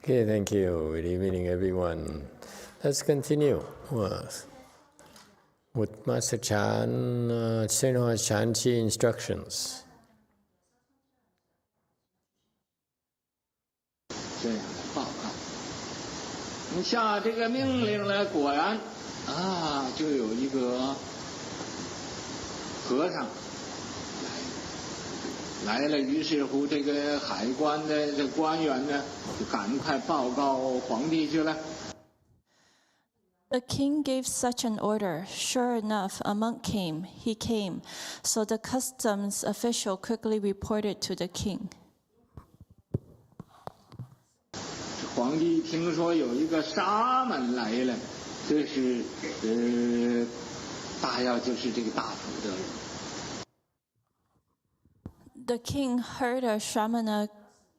Okay, thank you. Good evening, everyone. Let's continue with Master Chan, YongHua Chan Chi instructions. 这样的报告，你下这个命令了，果然就有一个和尚来了，于是乎这个海关的这官员呢，就赶快报告皇帝去了。The king gave such an order. Sure enough, a monk came. He came. So the customs official quickly reported to the king. 皇帝听说有一个沙门来了，这是大要就是这个大福德人。The king heard a Shramana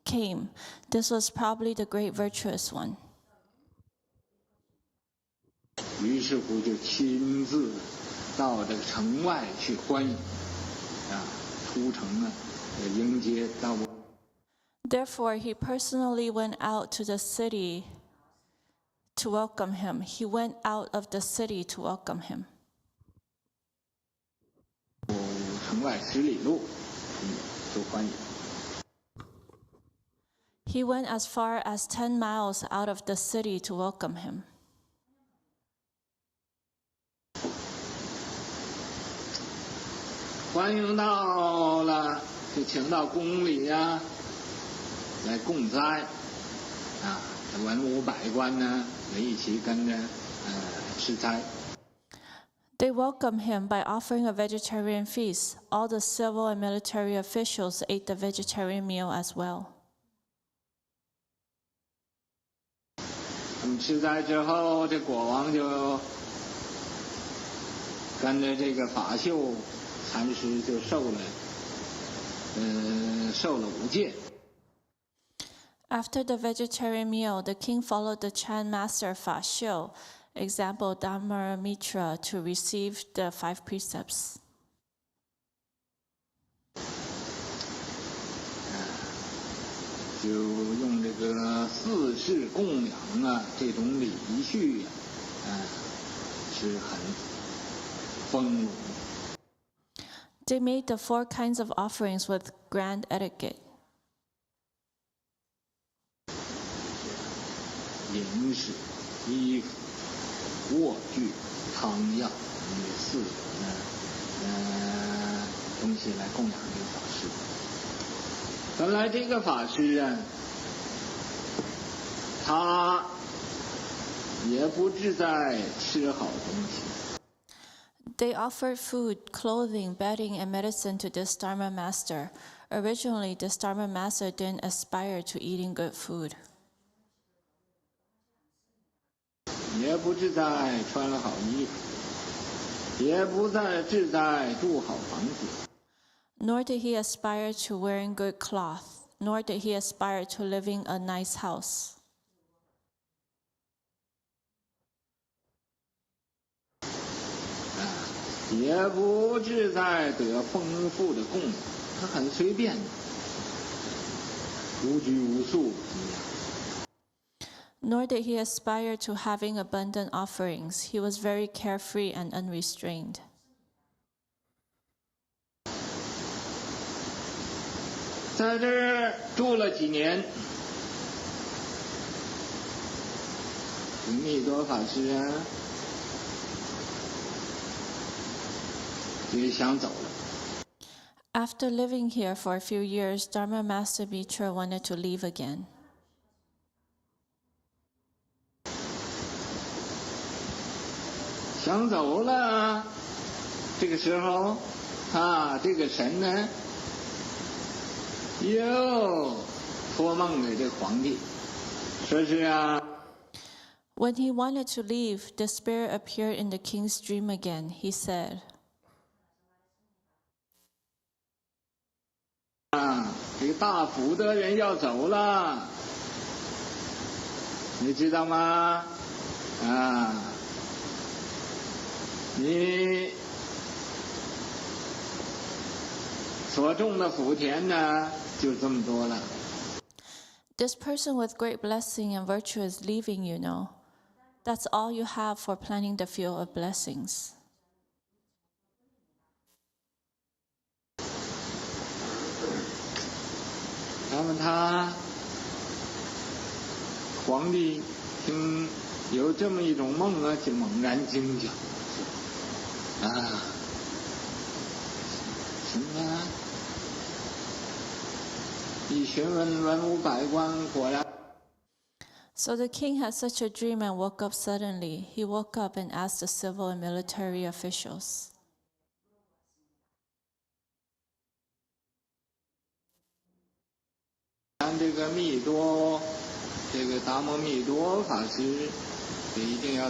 came. This was probably the great virtuous one. 于是乎就亲自到这个城外去欢迎，出城了，迎接到。Therefore, he personally went out to the city to welcome him. He went out of the city to welcome him. 城外10里路，受欢迎。He went as far as 10 miles out of the city to welcome him. 欢迎到了，就请到宫里呀，来供斋，文武百官呢也一起跟着吃斋。They welcomed him by offering a vegetarian feast. All the civil and military officials ate the vegetarian meal as well. 他们吃斋之后，这国王就跟着这个法秀禅师就受了5戒。After the vegetarian meal, the king followed the Chan master Fa Xiu, example Dharma Mitra, to receive the 5 precepts. 就用这个4世供养这种礼序是很丰隆。They made the 4 kinds of offerings with grand etiquette. 饮食、衣服、卧具、汤药这4种东西来供养这个法师。本来这个法师他也不志在吃好东西。They offered food, clothing, bedding, and medicine to this Dharma master. Originally, this Dharma master didn't aspire to eating good food. 也不志在穿了好衣服，也不志在住好房子。Nor did he aspire to wearing good cloth, nor did he aspire to living a nice house. 也不志在得丰富的供养，他很随便，无拘无束。Nor did he aspire to having abundant offerings. He was very carefree and unrestrained. 在这儿住了几年，弥陀法师也想走了。After living here for a few years, Dharma Master Mitra wanted to leave again. 想走了，这个时候这个神呢又托梦给这皇帝，说是When he wanted to leave, the spirit appeared in the king's dream again. He said, 这个大福的人要走了，你知道吗？你所种的福田呢，就这么多了。This person with great blessing and virtue is leaving, you know. That's all you have for planting the field of blessings. 那么皇帝听有这么一种梦啊，就猛然惊觉，什么？一询问文武百官，果然。 So the king had such a dream and woke up suddenly. He woke up and asked the civil and military officials. 这个密多，这个达摩密多法师，就一定要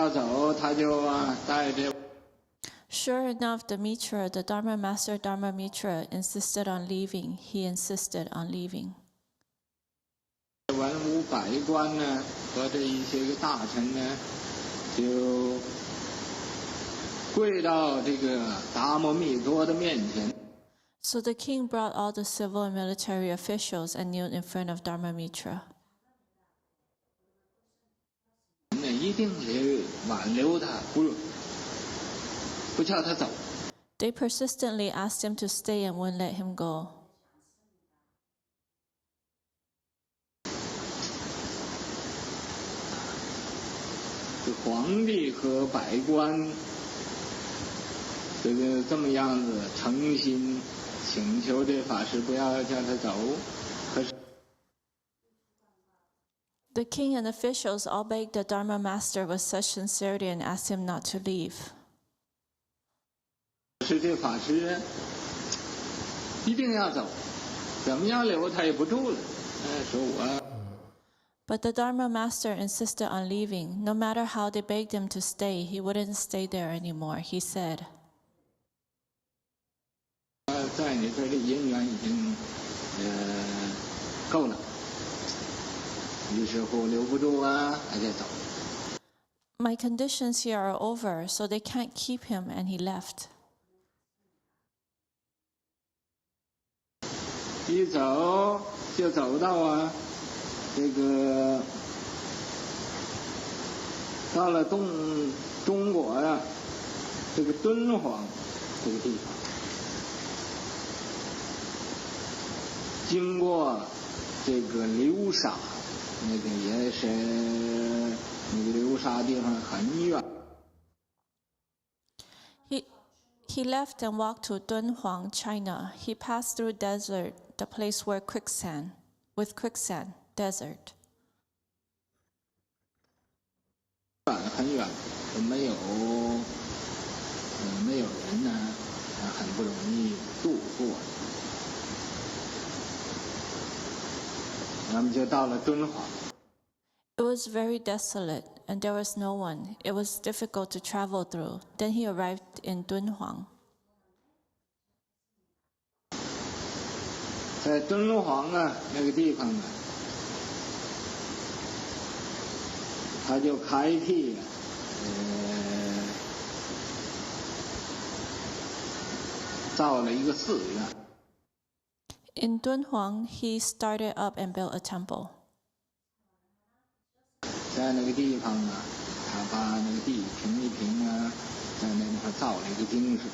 走，他就带着。 Sure enough, the Mitra, the Dharma master Dharma Mitra, insisted on leaving. He insisted on leaving. 文武百官呢，和这一些个大臣呢，就跪到这个达摩密多的面前。 So the king brought all the civil and military officials and kneeled in front of Dharma Mitra. 一定得挽留他，不叫他走。 They persistently asked him to stay and wouldn't let him go. 这皇帝和百官，这么样子诚心请求这法师不要叫他走，可是。 The king and officials all begged the Dharma master with such sincerity and asked him not to leave. 是这法师一定要走，怎么样留他也不住了。说我。 But the Dharma master insisted on leaving. No matter how they begged him to stay, he wouldn't stay there anymore. He said, 在你这里姻缘已经够了。 于是乎留不住还得走。 My conditions here are over, so they can't keep him, and he left. 一走就走到这个到了中国这个敦煌这个地方，经过这个流沙。 那个也是那个流沙地方很远。He left and walked to Dunhuang, China. He passed through desert, the place where quicksand, desert. 很远，没有人呢，很不容易度过。 那么就到了敦煌。 It was very desolate, and there was no one. It was difficult to travel through. Then he arrived in Dunhuang. 在敦煌那个地方他就开辟造了一个寺院。 In Dunhuang, he started up and built a temple. 在那个地方他把那个地平一平在那地方造了一个精舍，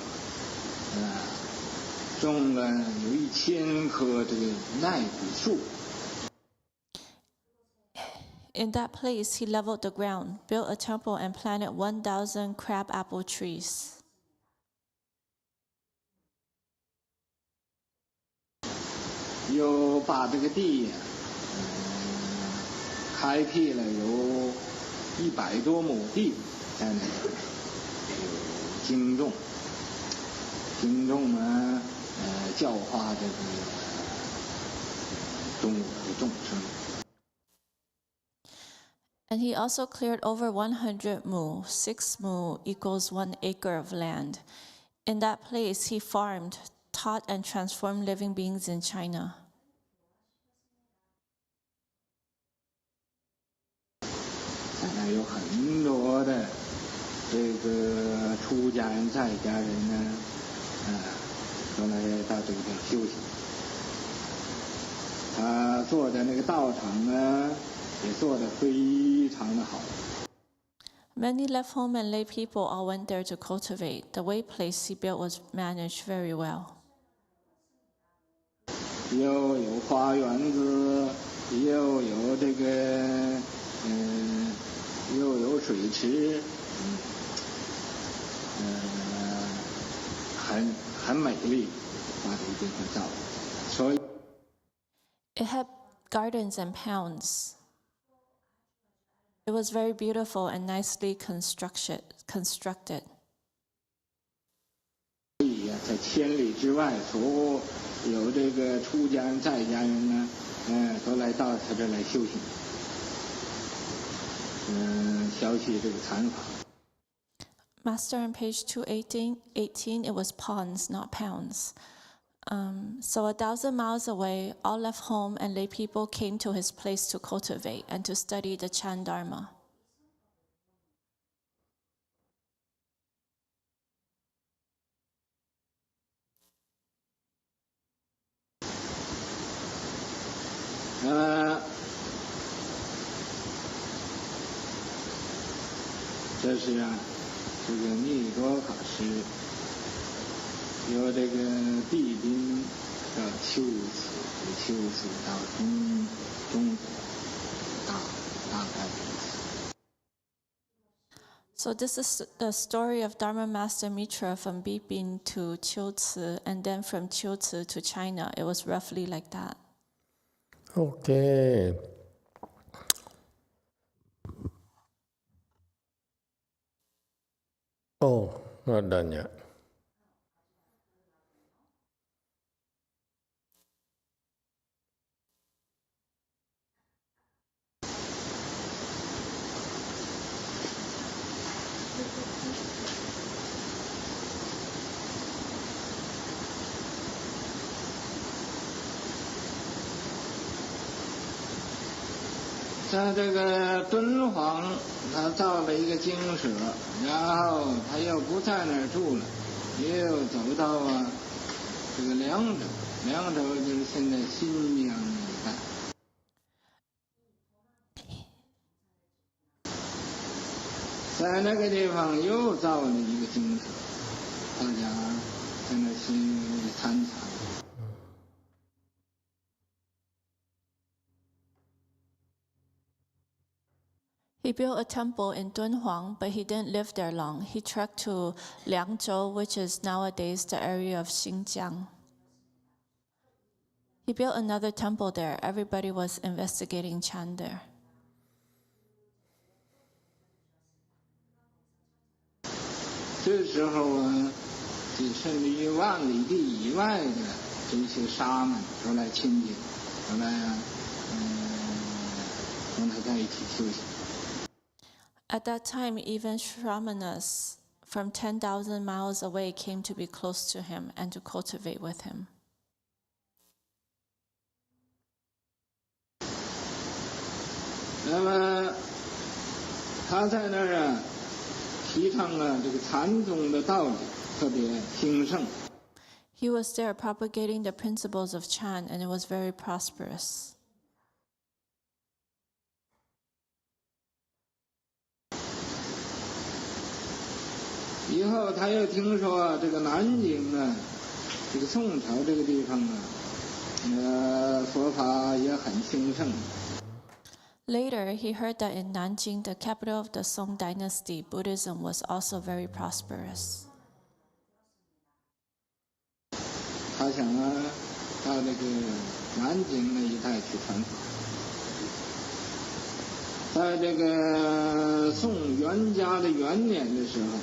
种了有1000棵这个奈古树。 In that place, he leveled the ground, built a temple, and planted 1,000 crabapple trees. 又把这个地开辟了有100多亩地，在那里有经众教化这个中国的众生。 And he also cleared over 100 mu. 6 mu equals 1 acre of land. In that place, he farmed, taught, and transformed living beings in China. 在那有很多的这个出家人、在家人呢，都来到这个地方修行。做的那个道场呢，也做得非常的好。Many left home and lay people all went there to cultivate. The way place he built was managed very well. 又有花园子，又有这个又有水池，很美丽，把这个地方造的。所以 It had gardens and ponds. It was very beautiful and nicely constructed. 所以呀，在千里之外，所有这个出家人、在家人呢，都来到他这来修行，学习这个禅法。Master on page 218, it was ponds, not pounds. So 1,000 miles away, all left home and lay people came to his place to cultivate and to study the Chan Dharma. Uh, 这是啊，这个密多法师由这个地宾到秋瓷，秋瓷到中大概如此。So this is the story of Dharma Master Mitra from Bipin to Qiuci, and then from Qiuci to China. It was roughly like that. Okay. Oh, not done yet.在这个敦煌，他造了一个精舍，然后他又不在那儿住了，又走到这个凉州，凉州就是现在新疆那一带。在那个地方又造了一个精舍，大家在那去参禅。He built a temple in Dunhuang, but he didn't live there long. He trekked to Liangzhou, which is nowadays the area of Xinjiang. He built another temple there. Everybody was investigating Chan there. 这时候啊，几甚至于万里地以外的这些沙门都来亲近，都来跟他在一起修行。At that time, even Shramanas from 10,000 miles away came to be close to him and to cultivate with him. 那么他在那儿啊，提倡了这个禅宗的道理，特别兴盛。He was there propagating the principles of Chan, and it was very prosperous. 以后他又听说这个南京啊，这个宋朝这个地方啊，佛法也很兴盛。Later, he heard that in Nanjing, the capital of the Song dynasty, Buddhism was also very prosperous. 他想啊，到这个南京那一带去传法。在这个宋元嘉的元年的时候。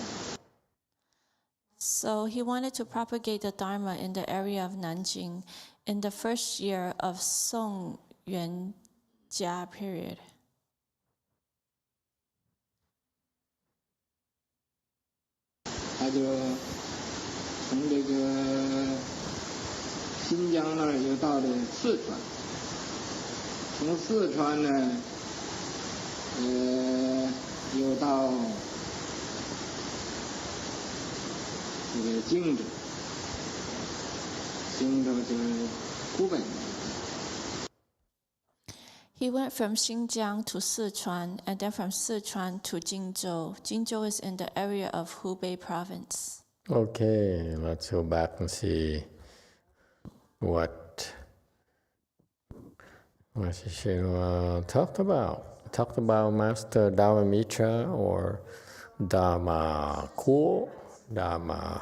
So he wanted to propagate the Dharma in the area of Nanjing in the first year of Song Yuanjia period. 他就从这个新疆那儿又到了四川，从四川呢，又到这个荆州，荆州就是湖北。He went from Xinjiang to Sichuan, and then from Sichuan to Jingzhou. Jingzhou is in the area of Hubei province. Okay, let's go back and see what Master Shenhua talked about. Talked about Master Dharma Mitra or Dharma Kuo, Dharma.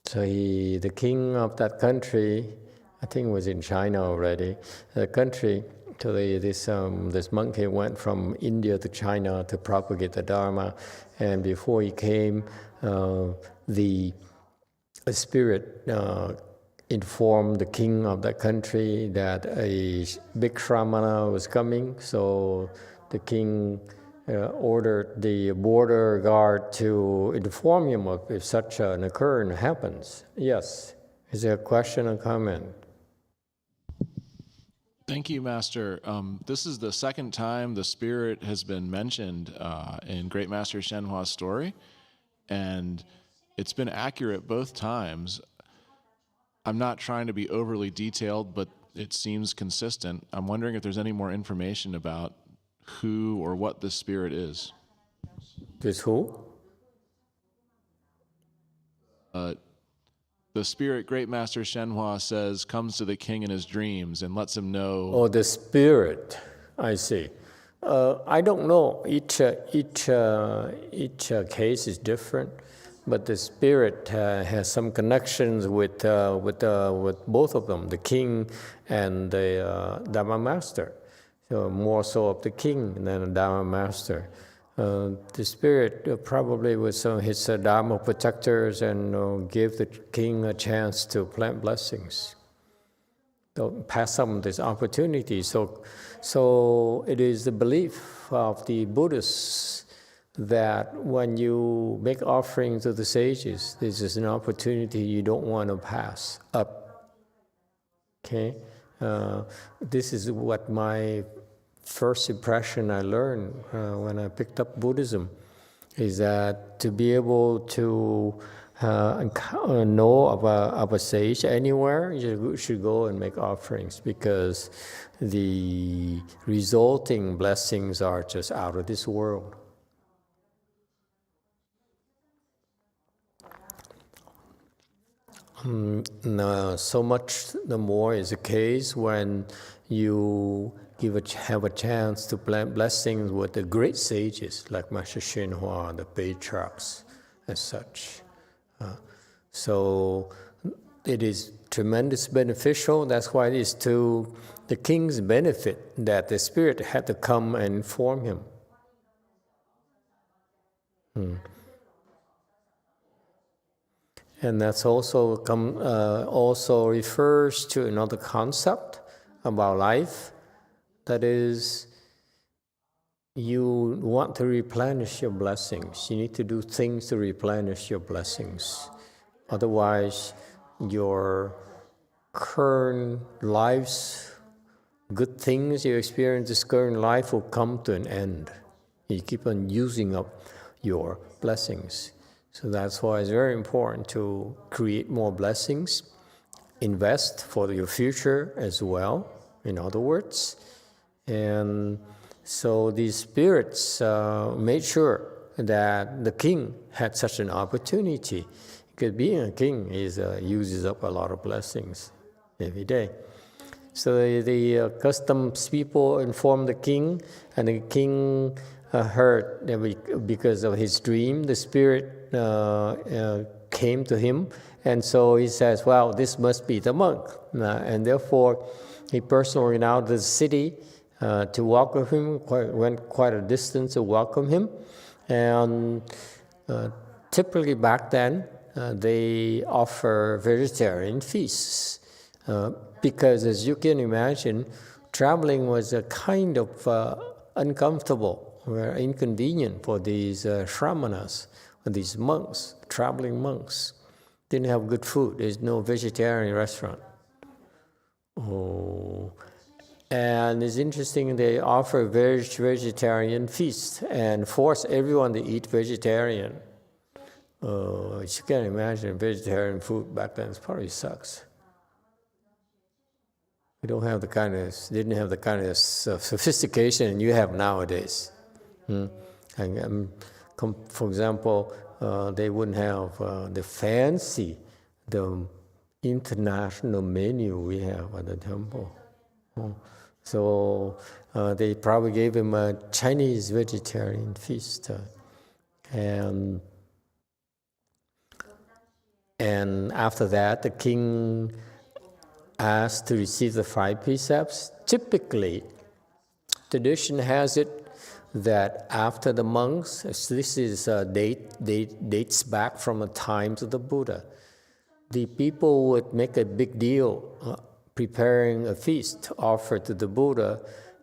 So the king of that country, I think was in China already, the country, so this monk went from India to China to propagate the Dharma, and before he came, the spirit informed the king of that country that a big Shramana was coming, so the king ordered the border guard to inform him of if such an occurrence happens. Yes, is there a question or comment? Thank you, Master. This is the second time the spirit has been mentioned in Great Master Shenhua's story, and it's been accurate both times. I'm not trying to be overly detailed, but it seems consistent. I'm wondering if there's any more information about who or what this spirit is. This who? The spirit, Great Master Shenhua says, comes to the king in his dreams and lets him know. Oh, the spirit. I see. I don't know. Each case is different, but the spirit has some connections with both of them, the king and the Dharma master. So more so of the king than the Dharma master. The spirit probably with some of his Dharma protectors and give the king a chance to plant blessings. Don't pass on this opportunity. So it is the belief of the Buddhists that when you make offerings to the sages, this is an opportunity you don't want to pass up. Okay, this is what my first impression I learned when I picked up Buddhism, is that to be able to know of a sage anywhere, you should go and make offerings, because the resulting blessings are just out of this world. So much the more is the case when you have a chance to plant blessings with the great sages like Master Shenhua, the patriarchs, as such. So it is tremendous beneficial. That's why it is to the king's benefit that the spirit had to come and inform him. And that's also also refers to another concept about life. That is, you want to replenish your blessings. You need to do things to replenish your blessings. Otherwise, your current life's good things you experience this current life will come to an end. You keep on using up your blessings. So that's why it's very important to create more blessings, invest for your future as well, in other words. And so these spirits made sure that the king had such an opportunity, because being a king uses up a lot of blessings every day. So the customs people informed the king, and the king heard that because of his dream, the spirit came to him, and so he says, well, this must be the monk. And therefore, he personally went out to the city to welcome him, went quite a distance to welcome him. And typically back then, they offer vegetarian feasts. Because as you can imagine, traveling was a kind of uncomfortable or inconvenient for these shramanas, these monks, traveling monks. Didn't have good food. There's no vegetarian restaurant. Oh, and it's interesting, they offer vegetarian feast and force everyone to eat vegetarian. You can imagine vegetarian food back then probably sucks. We didn't have the kind of sophistication you have nowadays. And, for example, they wouldn't have the international menu we have at the temple. So they probably gave him a Chinese vegetarian feast. And after that, the king asked to receive the 5 precepts. Typically, tradition has it that after the monks, this is dates back from the times of the Buddha, the people would make a big deal preparing a feast to offer to the Buddha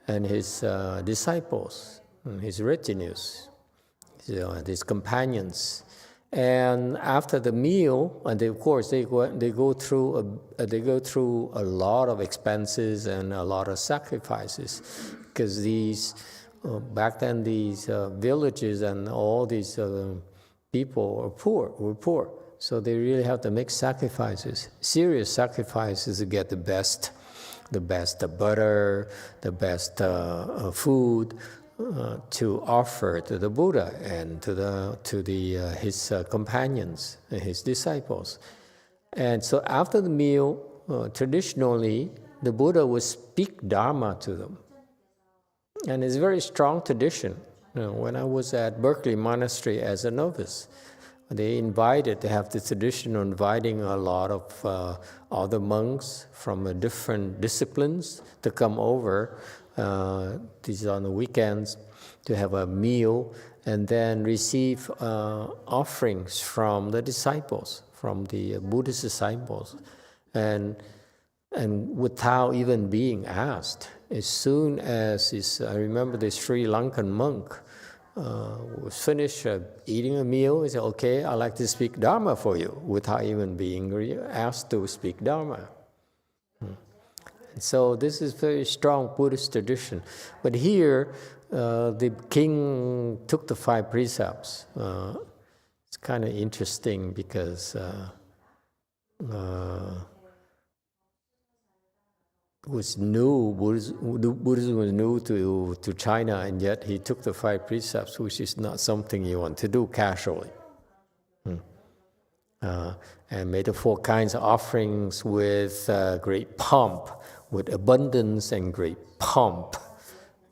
and his disciples, his retinues, his companions. And after the meal, and of course they go through a lot of expenses and a lot of sacrifices, because these back then these villages and all these people were poor, so they really have to make sacrifices, serious sacrifices, to get the best butter, the best food. To offer to the Buddha and to his companions, his disciples. And so after the meal, traditionally, the Buddha would speak Dharma to them. And it's a very strong tradition. When I was at Berkeley Monastery as a novice, they have the tradition of inviting a lot of other monks from different disciplines to come over. These on the weekends, to have a meal and then receive offerings from the disciples, from the Buddhist disciples, and without even being asked. As soon as I remember this Sri Lankan monk was finished eating a meal, he said, "Okay, I'd like to speak Dharma for you," without even being asked to speak Dharma. So this is very strong Buddhist tradition. But here, the king took the 5 precepts. It's kind of interesting because it was new. Buddhism was new to China, and yet he took the 5 precepts, which is not something you want to do casually. And made the 4 kinds of offerings with great pomp, with abundance and great pomp.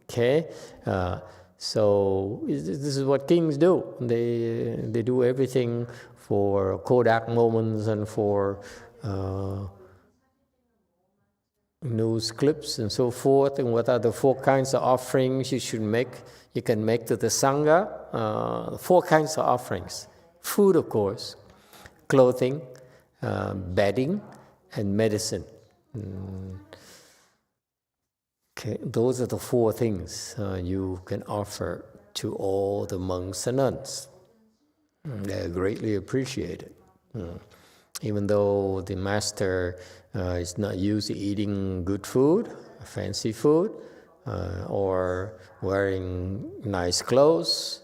Okay, so this is what kings do. They do everything for Kodak moments and for news clips and so forth. And what are the 4 kinds of offerings you should make? You can make to the Sangha. 4 kinds of offerings: food, of course, clothing, bedding, and medicine. Okay, those are the 4 things you can offer to all the monks and nuns. They're greatly appreciated. Even though the master is not used to eating good food, fancy food, or wearing nice clothes,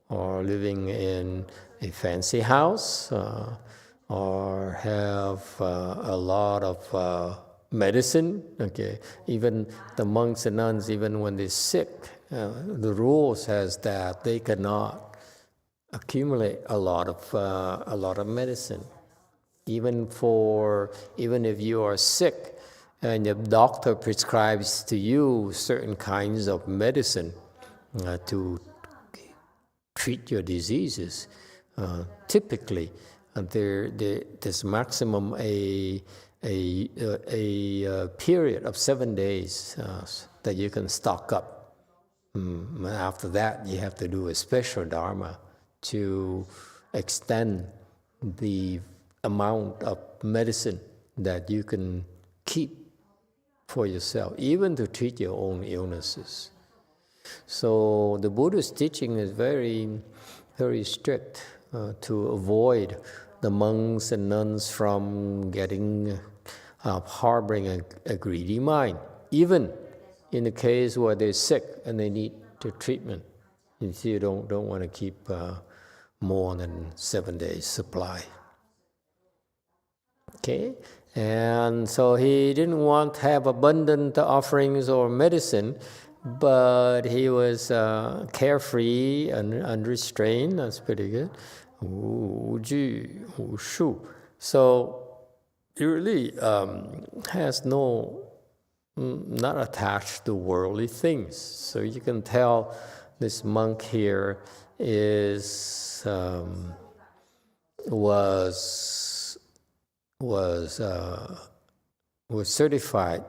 or living in a fancy house, or have a lot of medicine. Okay, even the monks and nuns, even when they're sick, the rule says that they cannot accumulate a lot of medicine. Even if you are sick and your doctor prescribes to you certain kinds of medicine to treat your diseases, typically there's maximum a period of 7 days that you can stock up. After that, you have to do a special dharma to extend the amount of medicine that you can keep for yourself, even to treat your own illnesses. So the Buddha's teaching is very, very strict to avoid the monks and nuns from harboring a greedy mind, even in the case where they're sick and they need treatment. You see, you don't want to keep more than 7 days supply. Okay, and so he didn't want to have abundant offerings or medicine, but he was carefree and unrestrained. That's pretty good. 无拘无束. So he really has not attached to worldly things. So you can tell this monk here was certified,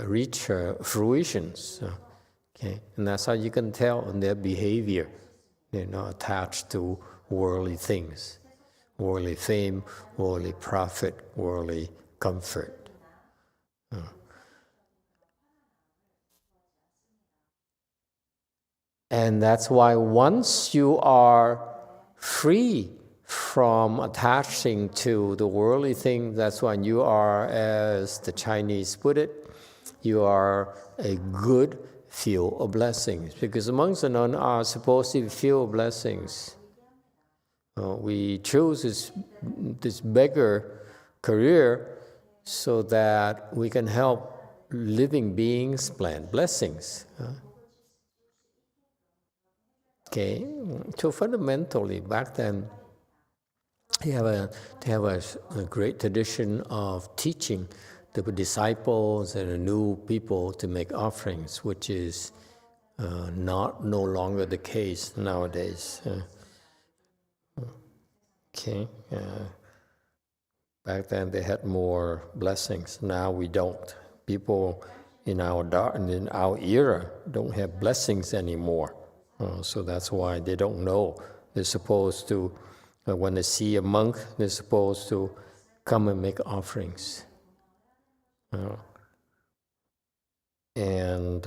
reach fruitions. Okay, and that's how you can tell in their behavior. They're not attached to worldly things, worldly fame, worldly profit, worldly comfort. And that's why once you are free from attaching to the worldly thing, that's when you are, as the Chinese put it, you are a good field of blessings. Because monks and nuns are supposed to feel blessings. We choose this beggar career so that we can help living beings plant blessings. Okay, so fundamentally, back then, they have a great tradition of teaching the disciples and the new people to make offerings, which is no longer the case nowadays. Okay, back then they had more blessings. Now we don't. People in our era don't have blessings anymore. So that's why they don't know. They're supposed to, when they see a monk, they're supposed to come and make offerings. And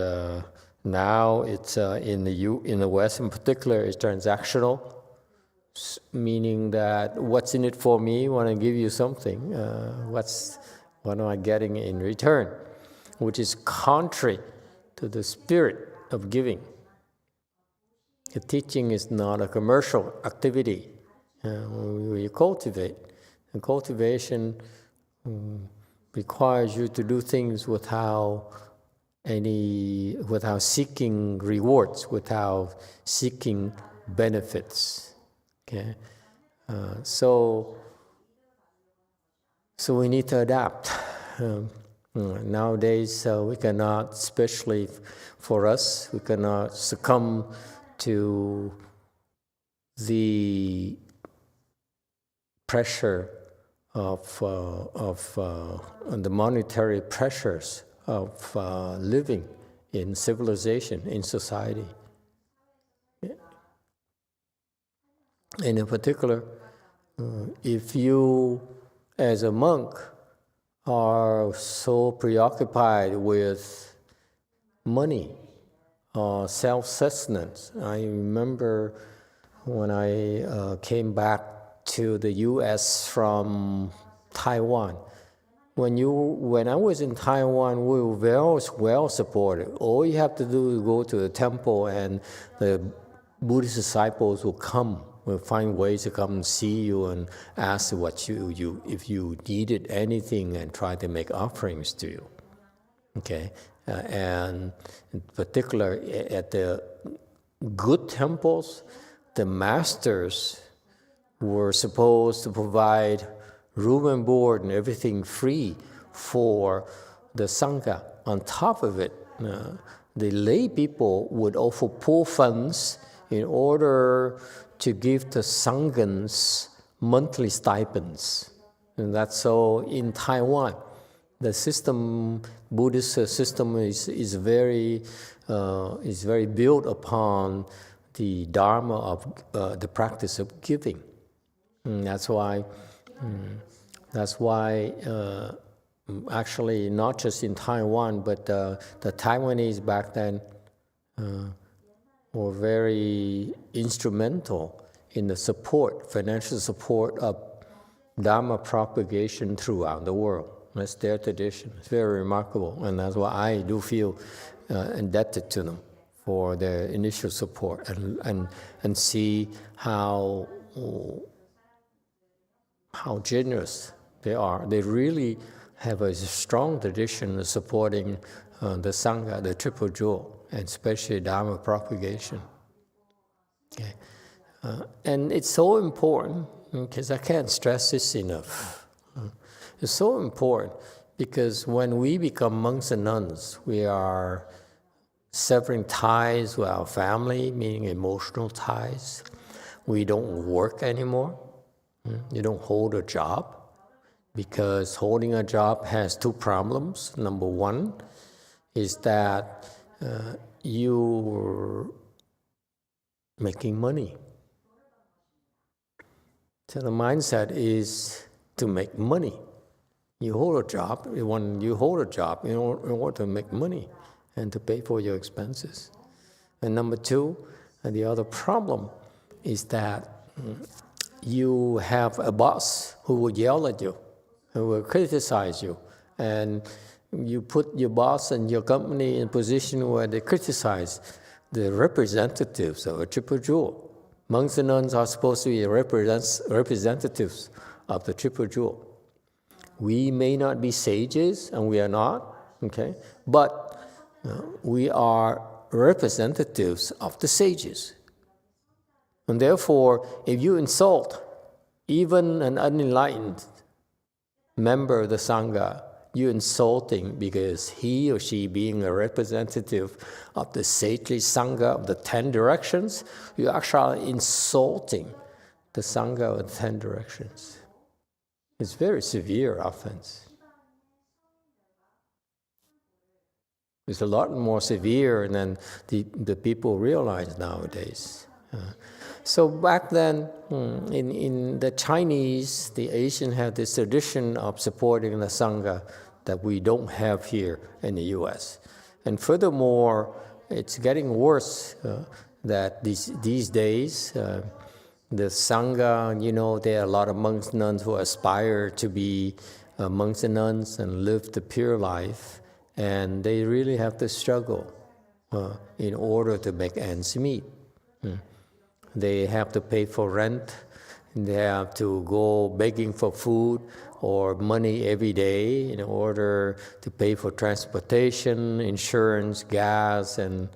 now it's in the West in particular, it's transactional, meaning that what's in it for me when I give you something? What am I getting in return? Which is contrary to the spirit of giving. The teaching is not a commercial activity. We cultivate. And cultivation requires you to do things without seeking rewards, without seeking benefits. Okay, so we need to adapt. Nowadays, we cannot, especially for us, we cannot succumb to the pressure of the monetary pressures of living in civilization, in society. And in particular, if you, as a monk, are so preoccupied with money, self-sustenance. I remember when I came back to the U.S. from Taiwan. When I was in Taiwan, we were very well supported. All you have to do is go to the temple, and the Buddhist disciples will find ways to come and see you and ask what if you needed anything, and try to make offerings to you. Okay. And in particular, at the good temples, the masters were supposed to provide room and board and everything free for the Sangha. On top of it, the lay people would also pull funds in order to give the Sanghans monthly stipends. And that's so in Taiwan. The system, Buddhist system, is very built upon the Dharma of the practice of giving. And that's why actually not just in Taiwan, but the Taiwanese back then were very instrumental in the financial support of Dharma propagation throughout the world. That's their tradition. It's very remarkable, and that's why I do feel indebted to them for their initial support and see how generous they are. They really have a strong tradition of supporting the Sangha, the Triple Jewel, and especially Dharma propagation. Okay. And it's so important, because I can't stress this enough. It's so important because when we become monks and nuns, we are severing ties with our family, meaning emotional ties. We don't work anymore. You don't hold a job, because holding a job has two problems. Number one is that you're making money. So the mindset is to make money. You hold a job, in order to make money and to pay for your expenses. And number two, and the other problem is that you have a boss who will yell at you, who will criticize you, and you put your boss and your company in a position where they criticize the representatives of a Triple Jewel. Monks and nuns are supposed to be representatives of the Triple Jewel. We may not be sages, and we are not, okay, but we are representatives of the sages. And therefore, if you insult even an unenlightened member of the Sangha, you're insulting, because he or she, being a representative of the sagely Sangha of the 10 directions, you actually are insulting the Sangha of the 10 directions. It's very severe offense. It's a lot more severe than the people realize nowadays. So back then, in the Chinese, the Asian have this tradition of supporting the Sangha that we don't have here in the U.S. And furthermore, it's getting worse that these days, the Sangha, there are a lot of monks and nuns who aspire to be monks and nuns and live the pure life, and they really have to struggle in order to make ends meet. They have to pay for rent, they have to go begging for food or money every day in order to pay for transportation, insurance, gas, and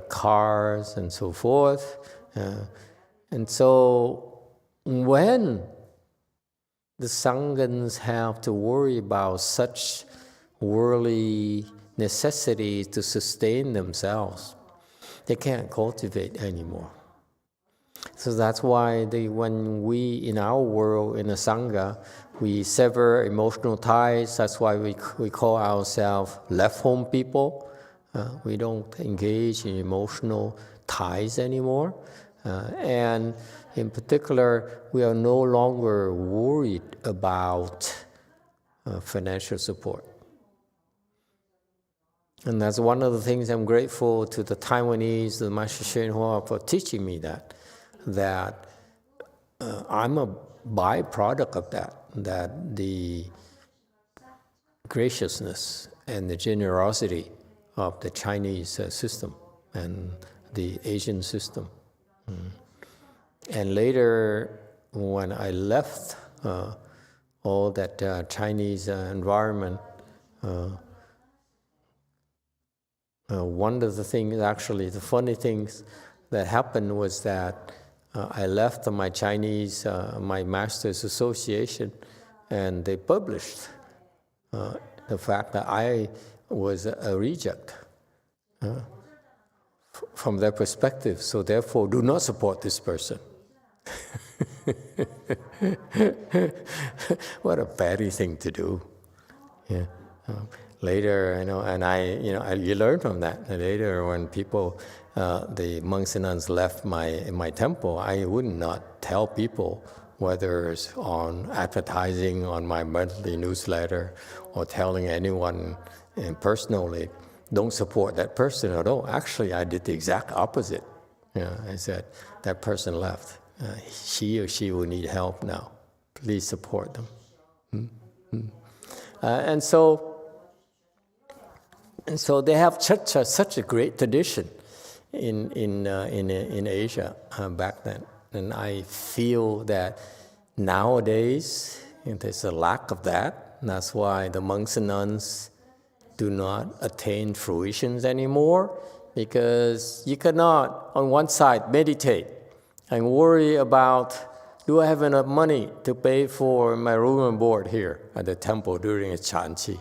cars, and so forth. And so when the Sanghas have to worry about such worldly necessities to sustain themselves, they can't cultivate anymore. So that's why when we, in our world, in the Sangha, we sever emotional ties. That's why we call ourselves left home people. We don't engage in emotional ties anymore. And in particular, we are no longer worried about financial support. And that's one of the things I'm grateful to the Taiwanese, the Master YongHua, for teaching me that I'm a byproduct of that the graciousness and the generosity of the Chinese system and the Asian system. And later, when I left all that Chinese environment, one of the things, actually, the funny things that happened was that I left my Chinese, my master's association, and they published the fact that I was a reject from their perspective, so therefore do not support this person. What a petty thing to do. Yeah. Later, and you learn from that. And later, when people, the monks and nuns left my temple, I would not tell people, whether it's on advertising on my monthly newsletter or telling anyone personally, don't support that person at all. Actually, I did the exact opposite. I said, that person left. He or she will need help now. Please support them. And so, And so they have such a great tradition in Asia back then. And I feel that nowadays there's a lack of that. And that's why the monks and nuns do not attain fruitions anymore, because you cannot, on one side, meditate and worry about, do I have enough money to pay for my room and board here at the temple during a chanchi?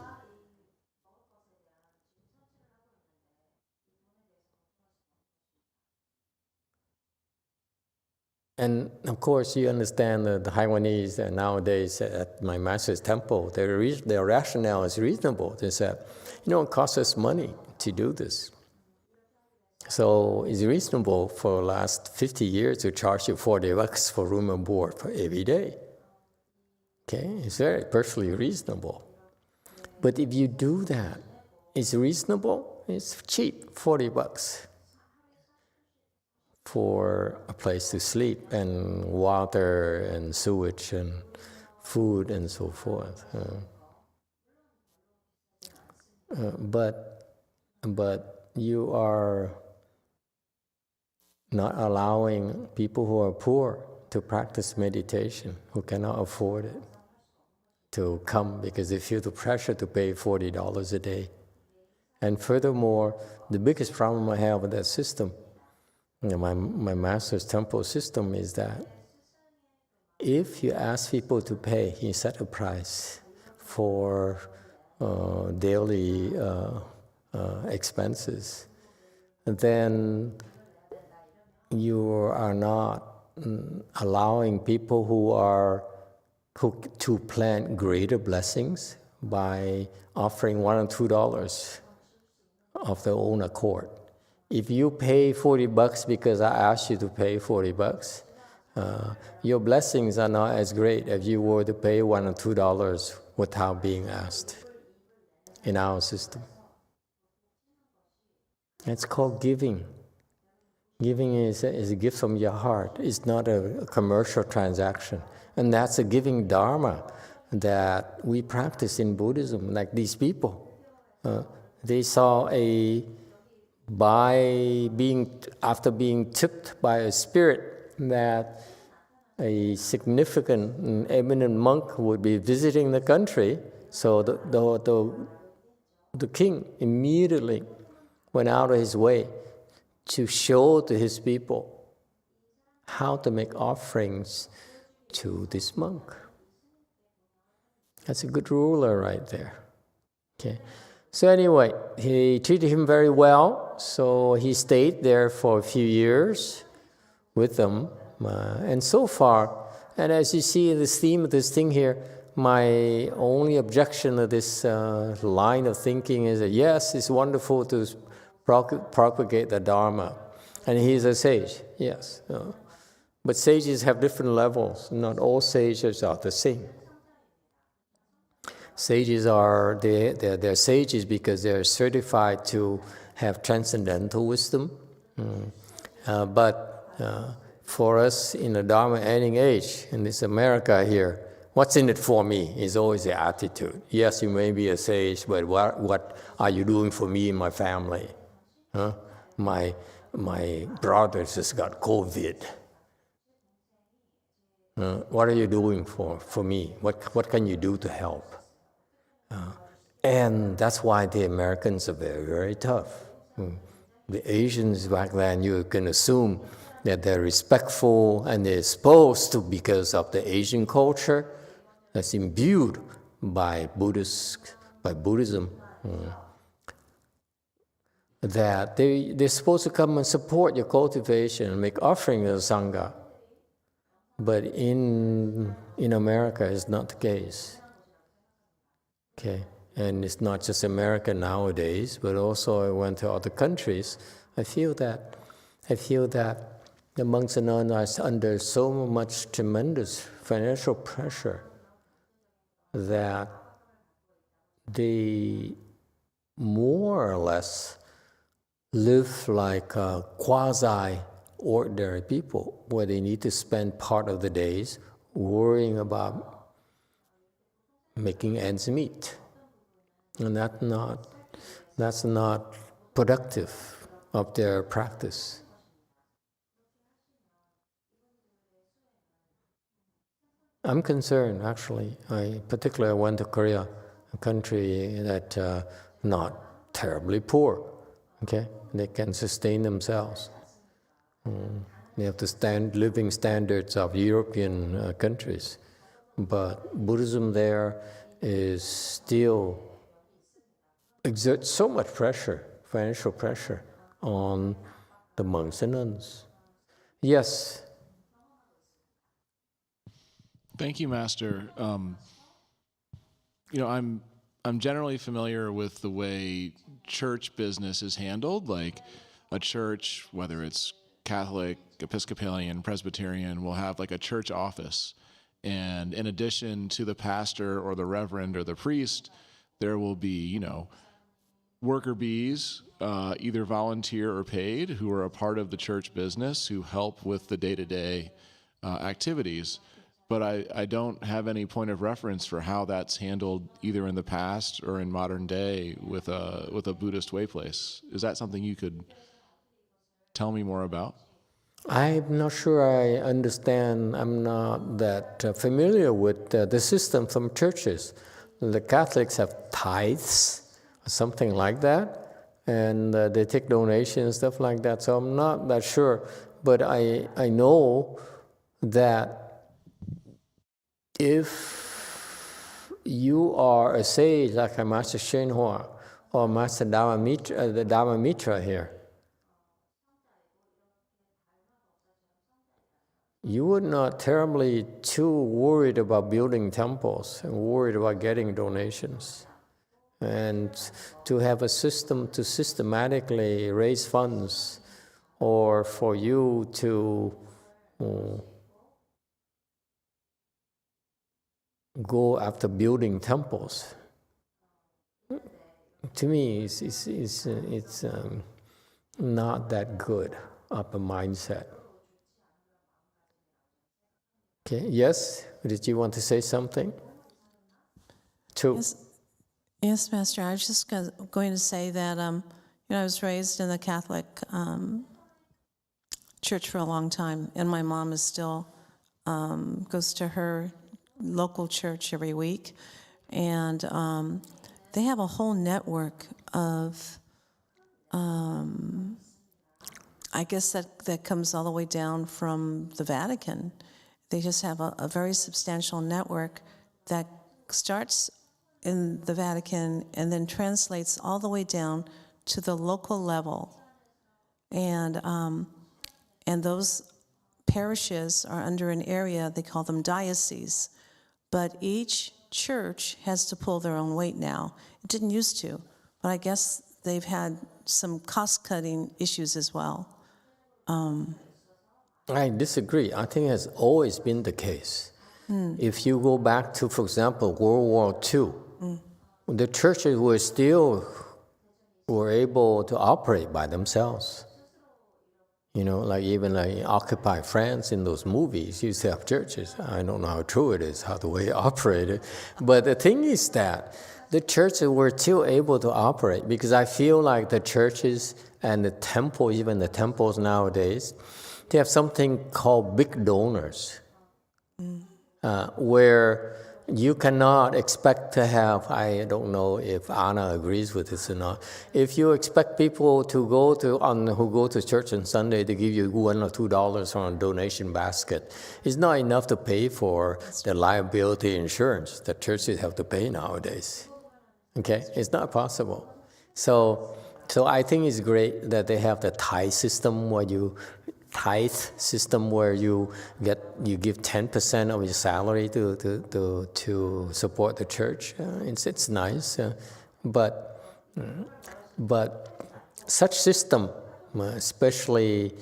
And of course, you understand the Taiwanese nowadays at my master's temple, their rationale is reasonable. They said, it costs us money to do this. So it's reasonable for the last 50 years to charge you $40 for room and board for every day. Okay, it's very perfectly reasonable. But if you do that, it's reasonable, it's cheap, $40 for a place to sleep and water and sewage and food and so forth. But you are not allowing people who are poor to practice meditation, who cannot afford it, to come because they feel the pressure to pay $40 a day. And furthermore, the biggest problem I have with that system, my master's temple system, is that if you ask people to pay, you set a price for daily expenses, then you are not allowing people who to plant greater blessings by offering $1 or $2 of their own accord. If you pay $40 because I asked you to pay $40, your blessings are not as great as you were to pay $1 or $2 without being asked in our system. It's called giving. Giving is a gift from your heart. It's not a commercial transaction. And that's a giving Dharma that we practice in Buddhism, like these people. They saw after being tipped by a spirit that a significant and eminent monk would be visiting the country, so the king immediately went out of his way to show to his people how to make offerings to this monk. That's a good ruler right there. Okay. So anyway, he treated him very well, so he stayed there for a few years with them. And so far, and as you see in this theme of this thing here, my only objection to this line of thinking is that yes, it's wonderful to propagate the Dharma. And he's a sage, yes. But sages have different levels. Not all sages are the same. Sages they're sages because they're certified to have transcendental wisdom. But for us in the Dharma ending age, in this America here, what's in it for me is always the attitude. Yes, you may be a sage, but what are you doing for me and my family? My brother just got COVID. What are you doing for me? What can you do to help? And that's why the Americans are very, very tough. The Asians back then, you can assume that they're respectful and they're supposed to because of the Asian culture that's imbued by Buddhism. That they're supposed to come and support your cultivation and make offering to the Sangha. But in America, it's not the case. Okay, and it's not just America nowadays, but also I went to other countries. I feel that the monks and nuns are under so much tremendous financial pressure that they more or less live like quasi-ordinary people, where they need to spend part of the days worrying about making ends meet. And That's not productive of their practice. I'm concerned, actually. I particularly went to Korea, a country that not terribly poor. Okay, they can sustain themselves. They have the living standards of European countries, but Buddhism there is still exerts so much pressure, financial pressure, on the monks and nuns. Yes. Thank you, Master. I'm generally familiar with the way church business is handled. Like a church, whether it's Catholic, Episcopalian, Presbyterian, will have like a church office. And in addition to the pastor or the reverend or the priest, there will be, worker bees, either volunteer or paid, who are a part of the church business, who help with the day-to-day activities. But I don't have any point of reference for how that's handled either in the past or in modern day with a Buddhist way place. Is that something you could tell me more about? I'm not sure I understand. I'm not that familiar with the system from churches. The Catholics have tithes, or something like that, and they take donations, stuff like that. So I'm not that sure. But I know that if you are a sage like a Master YongHua or Master Dharma Mitra, the Dharma Mitra here, you would not terribly too worried about building temples and worried about getting donations. And to have a system to systematically raise funds, or for you to go after building temples, to me, it's not that good of a mindset. Okay. Yes. Did you want to say something? Yes, Master. I was just going to say that I was raised in the Catholic church for a long time, and my mom is still goes to her local church every week, and they have a whole network of, I guess that comes all the way down from the Vatican. They just have a very substantial network that starts in the Vatican and then translates all the way down to the local level. And those parishes are under an area, they call them dioceses. But each church has to pull their own weight now. It didn't used to, but I guess they've had some cost-cutting issues as well. I disagree. I think it has always been the case. If you go back to, for example, World War II, the churches were able to operate by themselves. Like even like Occupy France in those movies used to have churches. I don't know how true it is, how the way it operated. But the thing is that the churches were still able to operate, because I feel like the churches and the temple, even the temples nowadays, they have something called big donors, where you cannot expect to have, I don't know if Anna agrees with this or not, if you expect people to who go to church on Sunday to give you $1 or $2 on a donation basket, it's not enough to pay for the liability insurance that churches have to pay nowadays. Okay? It's not possible. So I think it's great that they have the tithe system where you give 10% of your salary to support the church. It's nice, but such system, especially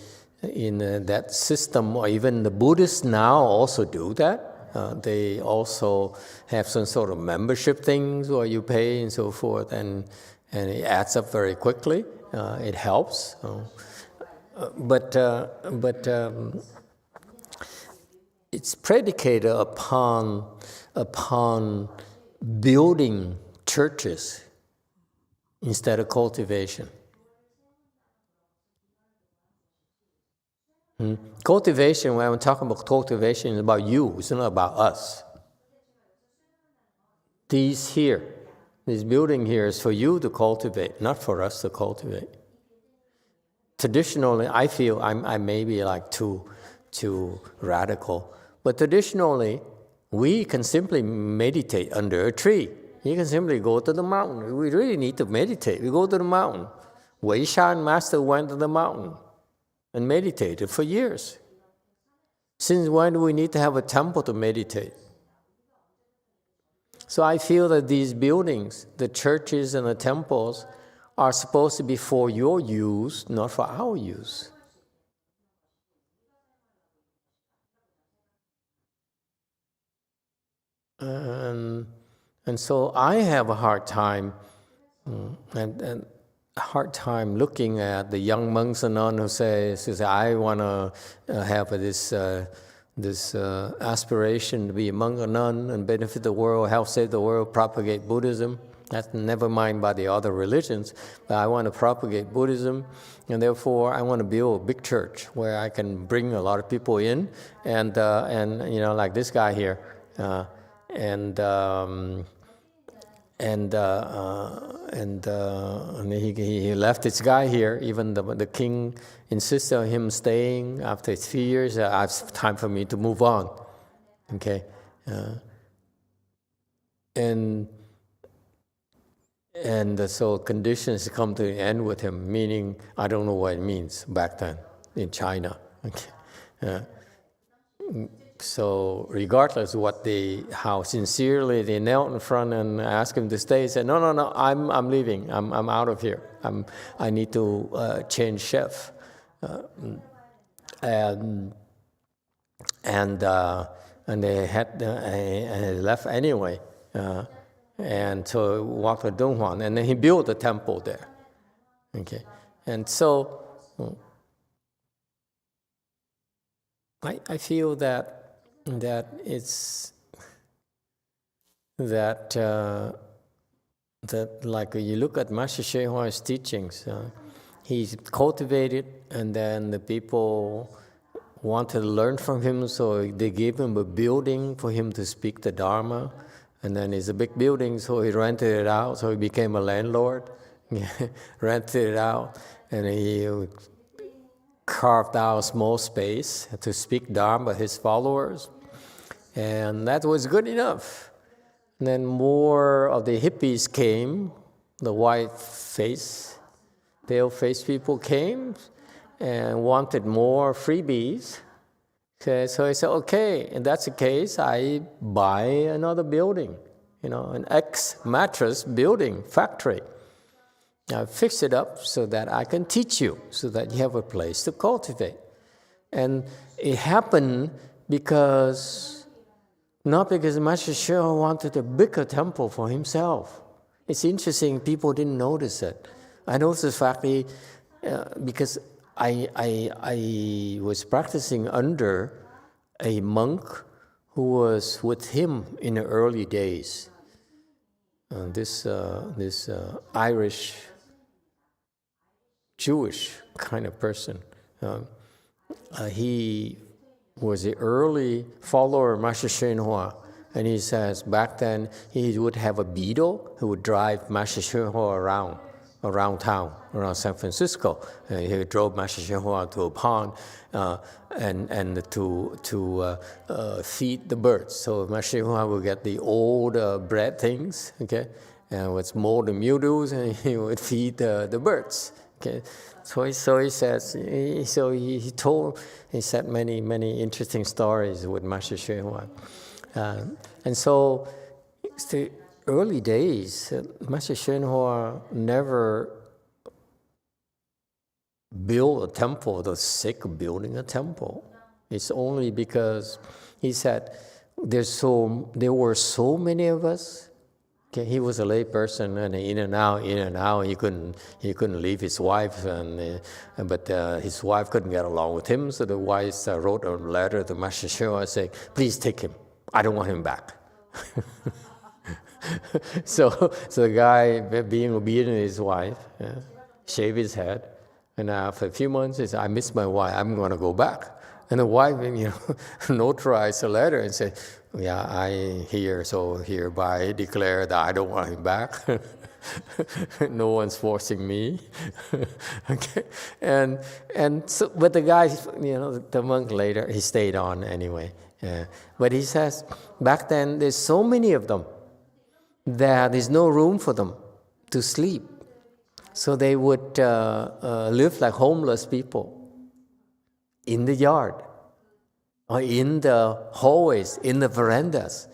in that system, or even the Buddhists now also do that. They also have some sort of membership things where you pay and so forth, and it adds up very quickly. It helps. But it's predicated upon building churches instead of cultivation. Cultivation, when I'm talking about cultivation, is about you. It's not about us. This building here is for you to cultivate, not for us to cultivate. Traditionally, I feel I may be like too radical, but traditionally, we can simply meditate under a tree. You can simply go to the mountain. We really need to meditate. We go to the mountain. Wei Shan Master went to the mountain and meditated for years. Since when do we need to have a temple to meditate? So I feel that these buildings, the churches and the temples, are supposed to be for your use, not for our use. And so I have a hard time, looking at the young monks and nuns who say, I want to have this aspiration to be a monk or nun and benefit the world, help save the world, propagate Buddhism. That's never mind about the other religions, but I want to propagate Buddhism, and therefore I want to build a big church where I can bring a lot of people in, and like this guy here, and he left this guy here. Even the king insisted on him staying. After 3 years, it's time for me to move on. Okay, and so conditions come to an end with him. Meaning, I don't know what it means back then in China. Okay. So regardless of how sincerely they knelt in front and asked him to stay, he said, no, I'm leaving. I'm out of here. I need to change chef. And they had left anyway. And so walked to Donghuan, and then he built a temple there. Okay, and so I feel that it's that like you look at Master Hsuan teachings, he's cultivated, and then the people wanted to learn from him, so they gave him a building for him to speak the Dharma. And then it's a big building, so he rented it out, so he became a landlord. Rented it out, and he carved out a small space to speak Dharma to his followers. And that was good enough. And then more of the hippies came, the pale-faced people came and wanted more freebies. So I said, okay, if that's the case, I buy another building, an ex-mattress building factory. I fix it up so that I can teach you, so that you have a place to cultivate. And it happened not because Master Hsuan wanted a bigger temple for himself. It's interesting, people didn't notice it. I noticed the fact because I was practicing under a monk who was with him in the early days. This Irish, Jewish kind of person. He was the early follower of Master Hsuan, and he says back then he would have a beetle who would drive Master Hsuan around town, around San Francisco. He drove Master Hsuan to a pond and to feed the birds. So Master Hsuan would get the old bread things, okay, and with mold and mildews, and he would feed the birds. Okay, so he says, he said many interesting stories with Master Hsuan, and so the early days, Master Hsuan never built a temple for the sake of building a temple. It's only because he said there were so many of us. Okay, he was a lay person, and in and out. He couldn't leave his wife, but his wife couldn't get along with him. So the wife wrote a letter to Master Hsuan saying, "Please take him. I don't want him back." So the guy, being obedient to his wife, shave his head, and after a few months, he said, I miss my wife, I'm going to go back. And the wife, notarized a letter and said, yeah, I hereby declare that I don't want him back. No one's forcing me. Okay, and so, but the guy, the monk later, he stayed on anyway. But he says, back then, there's so many of them that there's no room for them to sleep. So they would live like homeless people in the yard or in the hallways, in the verandas.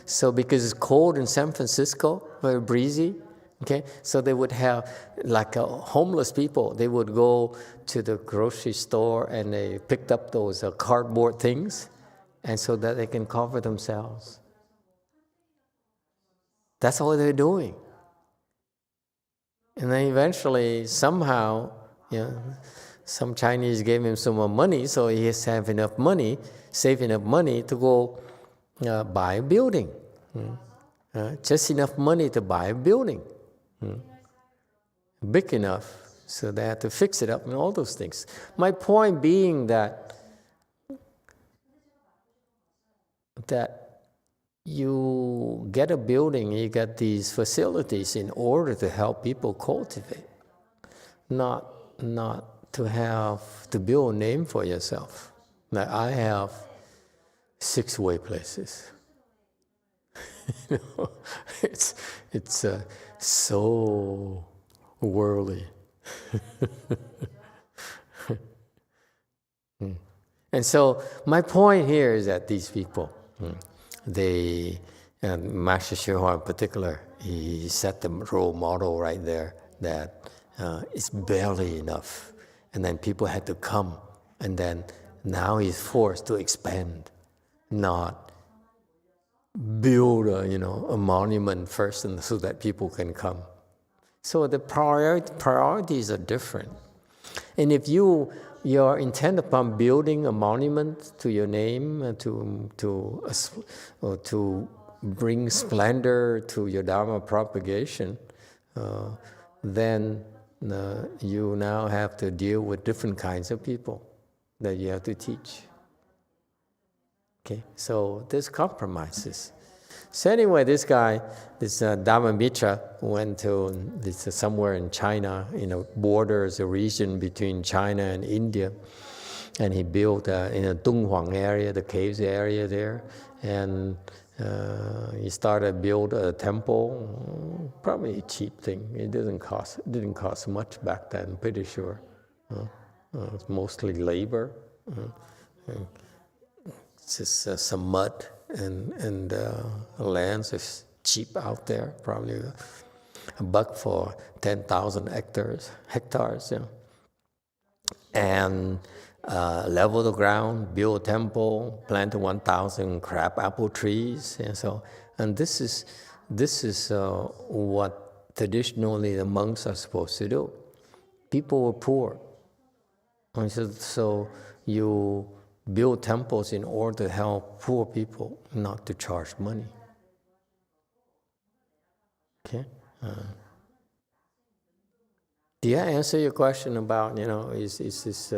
So because it's cold in San Francisco, very breezy, okay, so they would have like homeless people. They would go to the grocery store and they picked up those cardboard things, and so that they can cover themselves. That's all they're doing. And then eventually, somehow, some Chinese gave him some more money, so he has to have enough money, save enough money to go buy a building. Just enough money to buy a building. Big enough, so they had to fix it up and all those things. My point being that you get a building, you get these facilities in order to help people cultivate, not to build a name for yourself. Like I have 6-way places. It's so worldly. And so my point here is that these people, they, and Master Hsuan in particular, he set the role model right there that it's barely enough. And then people had to come, and then now he's forced to expand, not build a monument first and so that people can come. So the priorities are different. And if you're intent upon building a monument to your name, to bring splendor to your Dharma propagation, then you now have to deal with different kinds of people that you have to teach. Okay, so there's compromises. So anyway, this guy, this Dharma Mitra, went to somewhere in China, borders a region between China and India, and he built in a Dunhuang area, the caves area there, and he started build a temple, probably a cheap thing. It didn't cost much back then, I'm pretty sure. It's mostly labor. It's just some mud and lands is cheap out there, probably $1 for 10,000 hectares. And level the ground, build a temple, plant 1,000 crab apple trees, and this is what traditionally the monks are supposed to do. People were poor, and so you build temples in order to help poor people, not to charge money. Okay. Did I answer your question about is this?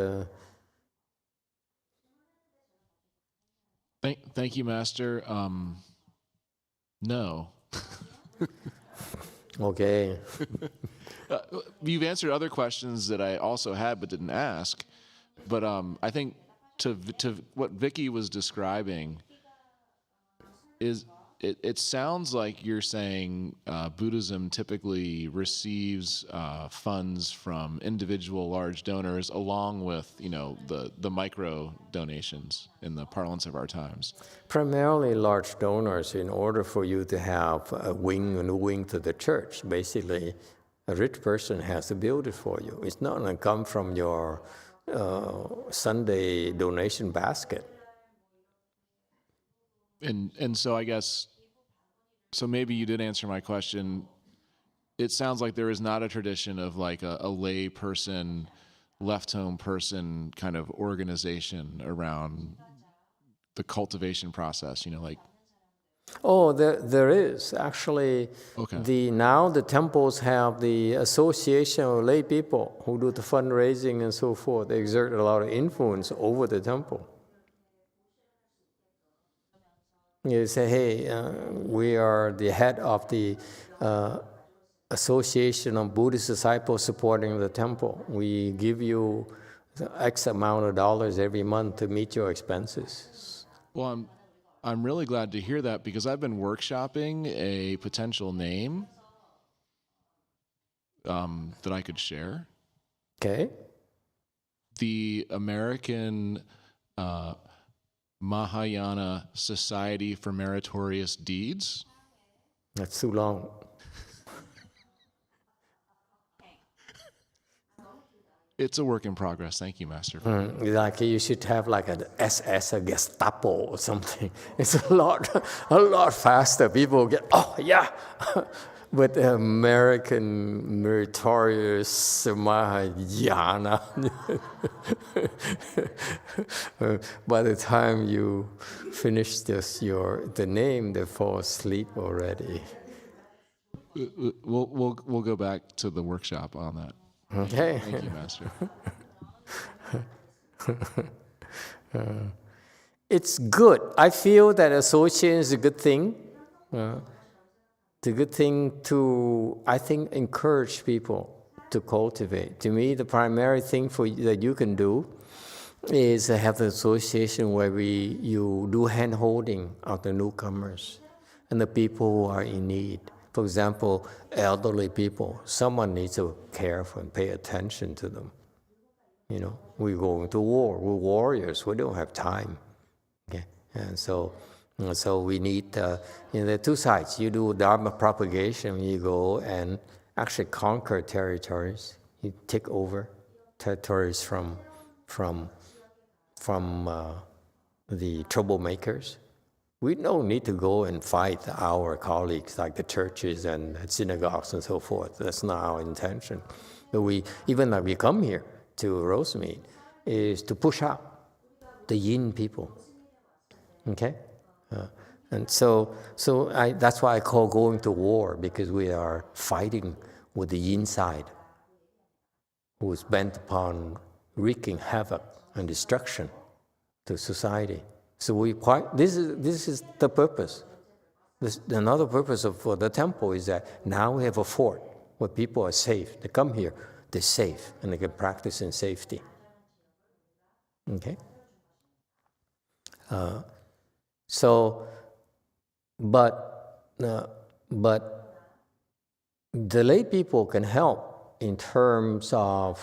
Thank you, Master. No. Okay. You've answered other questions that I also had but didn't ask. But I think to what Vicky was describing is it sounds like you're saying Buddhism typically receives funds from individual large donors along with the micro donations in the parlance of our times. Primarily large donors. In order for you to have a new wing to the church, basically a rich person has to build it for you. It's not going to come from your Sunday donation basket. And so I guess, so maybe you did answer my question. It sounds like there is not a tradition of like a lay person, left home person kind of organization around the cultivation process, like. Oh, there is actually. Okay. Now the temples have the association of lay people who do the fundraising and so forth. They exert a lot of influence over the temple. You say, hey, we are the head of the association of Buddhist disciples supporting the temple. We give you X amount of dollars every month to meet your expenses. Well, I'm really glad to hear that because I've been workshopping a potential name that I could share. Okay. The American Mahayana Society for Meritorious Deeds. That's too long. It's a work in progress. Thank you, Master. Like you should have like an SS, a Gestapo or something. It's a lot faster. People get, oh yeah, with the American Meritorious Mahayana. By the time you finish this, the name, they fall asleep already. We'll go back to the workshop on that. Okay. Thank you, Master. It's good. I feel that association is a good thing. It's a good thing to, I think, encourage people to cultivate. To me, the primary thing that you can do is have the association where you do hand-holding of the newcomers and the people who are in need. For example, elderly people, someone needs to care for and pay attention to them. You know, we're going to war. We're warriors. We don't have time. Okay, and so we need. There are two sides. You do Dharma propagation. You go and actually conquer territories. You take over territories from the troublemakers. We don't need to go and fight our colleagues like the churches and synagogues and so forth. That's not our intention. But we come here to Rosemead is to push out the yin people. Okay? And so that's why I call going to war, because we are fighting with the yin side, who is bent upon wreaking havoc and destruction to society. So this is the purpose. Another purpose for the temple is that now we have a fort where people are safe. They come here, they're safe, and they can practice in safety. Okay? But the lay people can help in terms of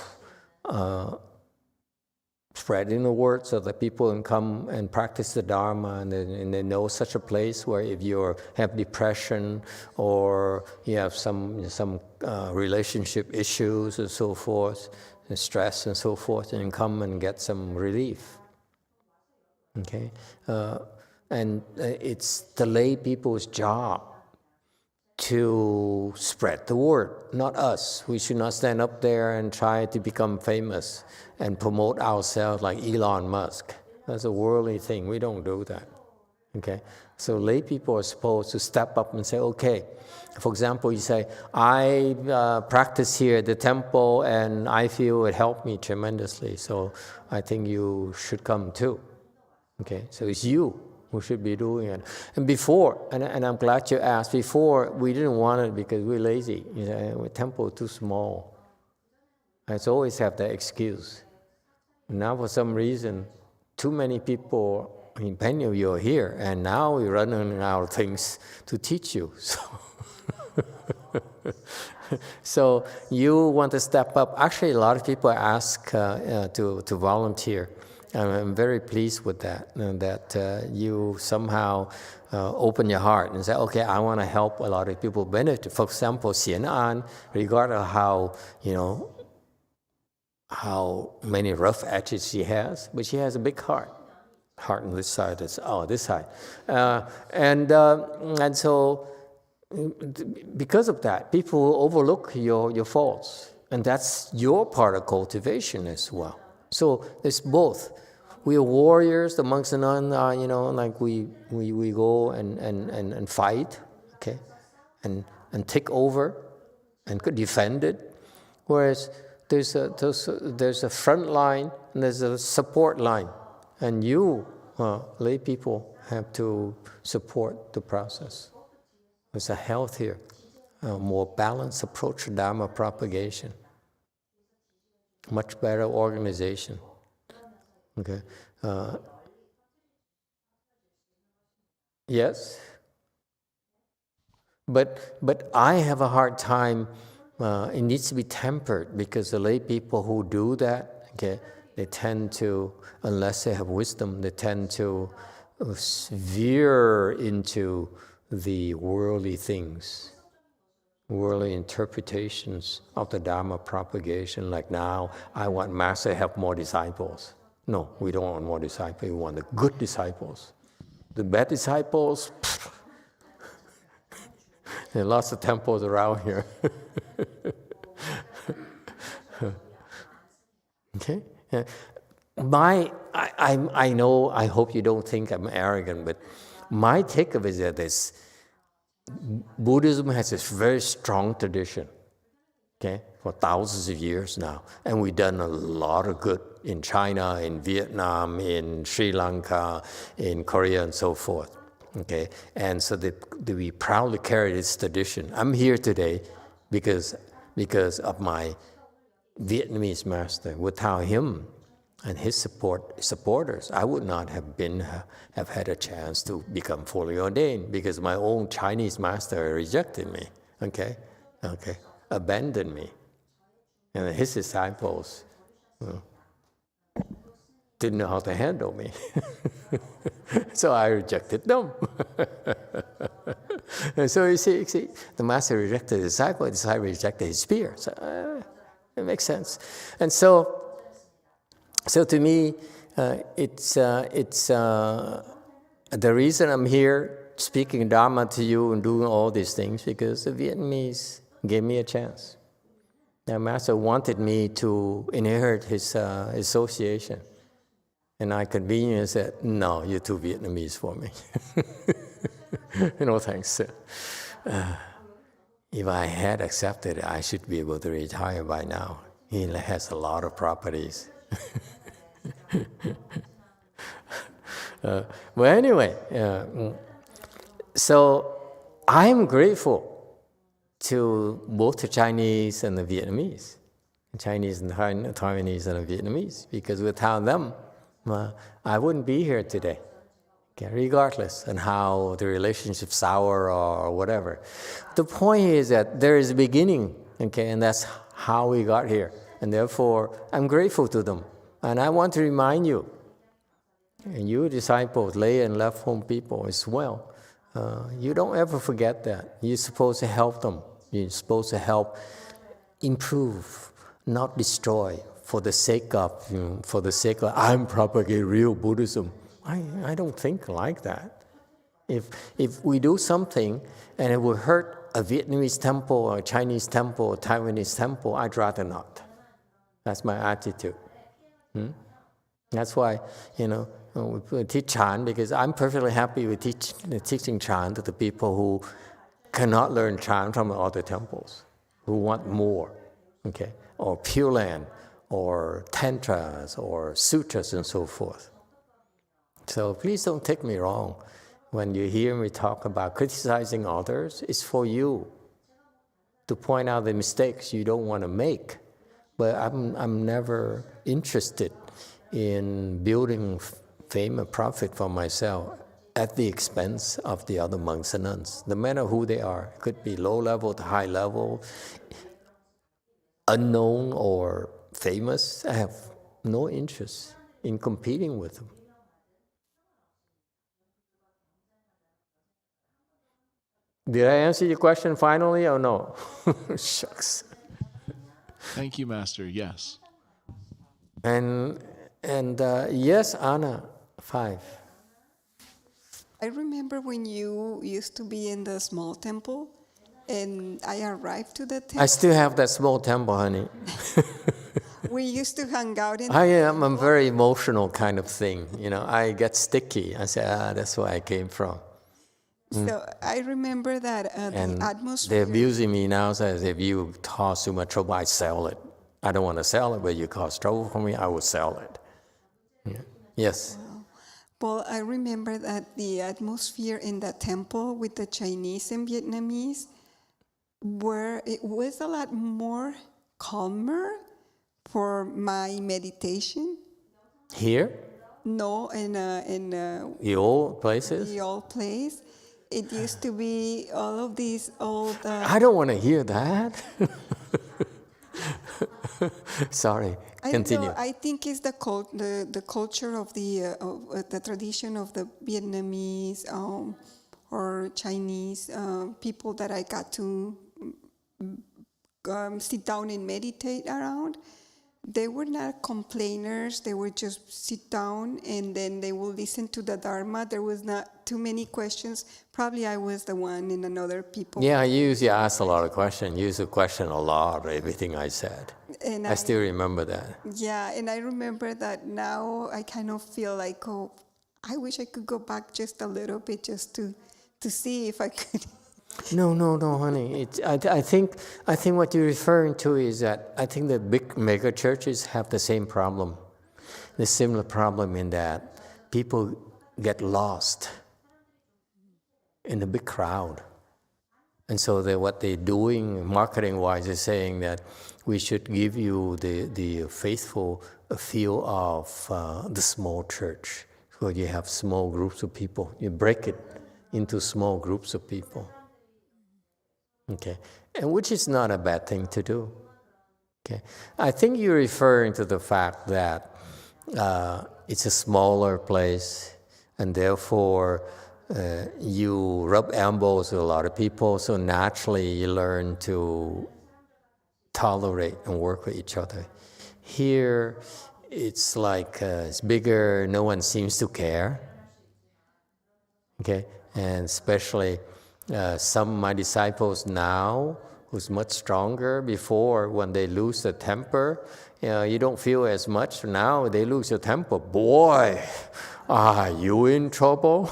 spreading the word so that people can come and practice the Dharma, and they know such a place where if you have depression or you have some relationship issues and so forth, and stress and so forth, and come and get some relief. Okay? And it's the lay people's job to spread the word, not us. We should not stand up there and try to become famous and promote ourselves like Elon Musk. That's a worldly thing. We don't do that. Okay? So lay people are supposed to step up and say, okay, for example, you say, I practice here at the temple and I feel it helped me tremendously, so I think you should come too. Okay? So it's you who should be doing it. And before, and I'm glad you asked, before we didn't want it because we're lazy. You know, the temple is too small. I always have that excuse. Now for some reason, too many people, many of you are here, and now we're running out of things to teach you. So you want to step up. Actually, a lot of people ask to volunteer. I'm very pleased with that, and that you somehow open your heart and say, okay, I want to help a lot of people benefit. For example, Xian An, regardless of how many rough edges she has, but she has a big heart. Heart on this side, this side. And so because of that, people will overlook your faults. And that's your part of cultivation as well. So it's both. we are warriors. The monks and nuns are, like we go and fight, okay, and take over and could defend it. Whereas there's a front line and there's a support line, and you, lay people, have to support the process. It's a healthier, more balanced approach to Dharma propagation. Much better organization. Okay. Yes. But I have a hard time. It needs to be tempered, because the lay people who do that, okay, they tend to, unless they have wisdom, they tend to veer into the worldly things, worldly interpretations of the Dharma propagation. Like now, I want Master to have more disciples. No, we don't want more disciples. We want the good disciples. The bad disciples, there are lots of temples around here. Okay? I know, I hope you don't think I'm arrogant, but my take of it is that Buddhism has this very strong tradition, okay, for thousands of years now. And we've done a lot of good in China, in Vietnam, in Sri Lanka, in Korea, and so forth. Okay, and so we proudly carry this tradition. I'm here today because of my Vietnamese master. Without him and his supporters, I would not have had a chance to become fully ordained, because my own Chinese master rejected me. Okay, abandoned me, and his disciples didn't know how to handle me. So I rejected them. And so you see, the master rejected the disciple rejected his peer. So it makes sense. And so to me, it's the reason I'm here speaking Dharma to you and doing all these things, because the Vietnamese gave me a chance. The master wanted me to inherit his association. And I conveniently said, no, you're too Vietnamese for me. No thanks. If I had accepted it, I should be able to retire by now. He has a lot of properties. But anyway, so I'm grateful to both the Chinese and the Vietnamese, the Chinese and the Taiwanese and the Vietnamese, because without them, I wouldn't be here today, okay, regardless of how the relationship's sour or whatever. The point is that there is a beginning, okay, and that's how we got here. And therefore, I'm grateful to them. And I want to remind you, and you disciples, lay and left home people as well, you don't ever forget that. You're supposed to help them. You're supposed to help improve, not destroy. For the sake of, I'm propagating real Buddhism. I don't think like that. If we do something and it will hurt a Vietnamese temple or a Chinese temple or Taiwanese temple, I'd rather not. That's my attitude. That's why, we teach Chan, because I'm perfectly happy with teaching Chan to the people who cannot learn Chan from other temples, who want more, okay, or Pure Land, or tantras, or sutras, and so forth. So please don't take me wrong. When you hear me talk about criticizing others, it's for you to point out the mistakes you don't want to make. But I'm never interested in building fame and profit for myself at the expense of the other monks and nuns, no matter who they are. It could be low level to high level, unknown or famous. I have no interest in competing with them. Did I answer your question finally or no? Shucks. Thank you, Master. Yes. And yes, Anna, 5. I remember when you used to be in the small temple, and I arrived to the temple. I still have that small temple, honey. We used to hang out in. I am a very emotional kind of thing. I get sticky. I say, that's where I came from. So I remember that And the atmosphere. they're abusing me now. Says if you cause too much trouble, I sell it. I don't want to sell it, but you cause trouble for me, I will sell it. Yeah. Yes. Well, I remember that the atmosphere in the temple with the Chinese and Vietnamese, where it was a lot more calmer for my meditation. Here, No, in the old places. the old place, it used to be all of these old. I don't want to hear that. Sorry. Continue. I think it's the culture of the tradition of the Vietnamese or Chinese people that I got to sit down and meditate around. They were not complainers. They would just sit down and then they would listen to the Dharma. There was not too many questions. Probably I was the one and another people. Yeah, you usually ask a lot of questions. You used to question a lot of everything I said. And I still remember that. Yeah, and I remember that now I kind of feel like, oh, I wish I could go back just a little bit just to see if I could. No, honey. I think what you're referring to is that I think the big mega churches have the same problem, the similar problem in that people get lost in the big crowd. And so what they're doing marketing-wise is saying that we should give you the faithful feel of the small church. So you have small groups of people. You break it into small groups of people. Okay, and which is not a bad thing to do. Okay, I think you're referring to the fact that it's a smaller place, and therefore you rub elbows with a lot of people, so naturally you learn to tolerate and work with each other. Here, it's like it's bigger, no one seems to care. Okay, and especially some of my disciples now, who's much stronger. Before, when they lose the temper, you don't feel as much. Now they lose the temper. Boy, are you in trouble?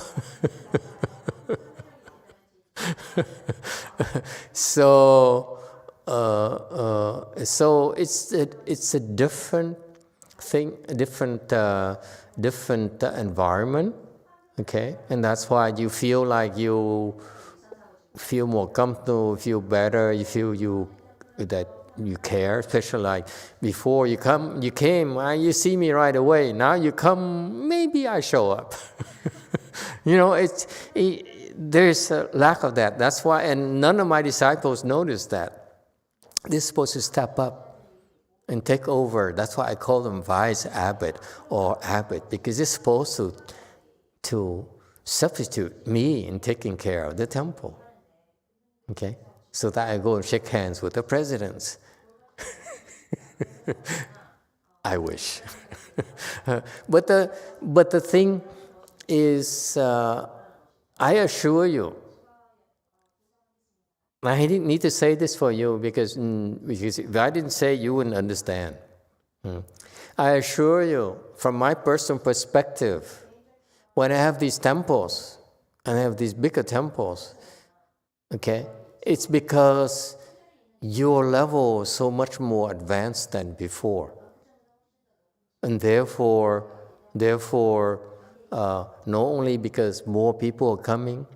So it's a different thing, a different environment. Okay, and that's why you feel like you feel more comfortable, feel better, you feel that you care, especially like before you came, you see me right away. Now you come, maybe I show up. There's a lack of that. That's why, and none of my disciples noticed that. They're supposed to step up and take over. That's why I call them vice abbot or abbot, because they're supposed to substitute me in taking care of the temple. Okay, so that I go and shake hands with the presidents. I wish. But the thing is, I assure you, I didn't need to say this for you because if I didn't say, you wouldn't understand. I assure you, from my personal perspective, when I have these temples, and I have these bigger temples, okay, it's because your level is so much more advanced than before. And therefore, not only because more people are coming,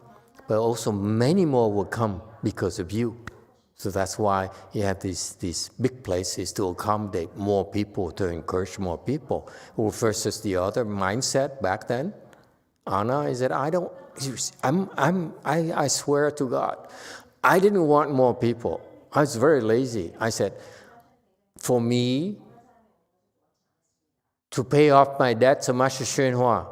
but also many more will come because of you. So that's why you have these big places to accommodate more people, to encourage more people. Versus the other mindset back then, Anna, is that I swear to God, I didn't want more people. I was very lazy. I said, for me to pay off my debt to Master YongHua,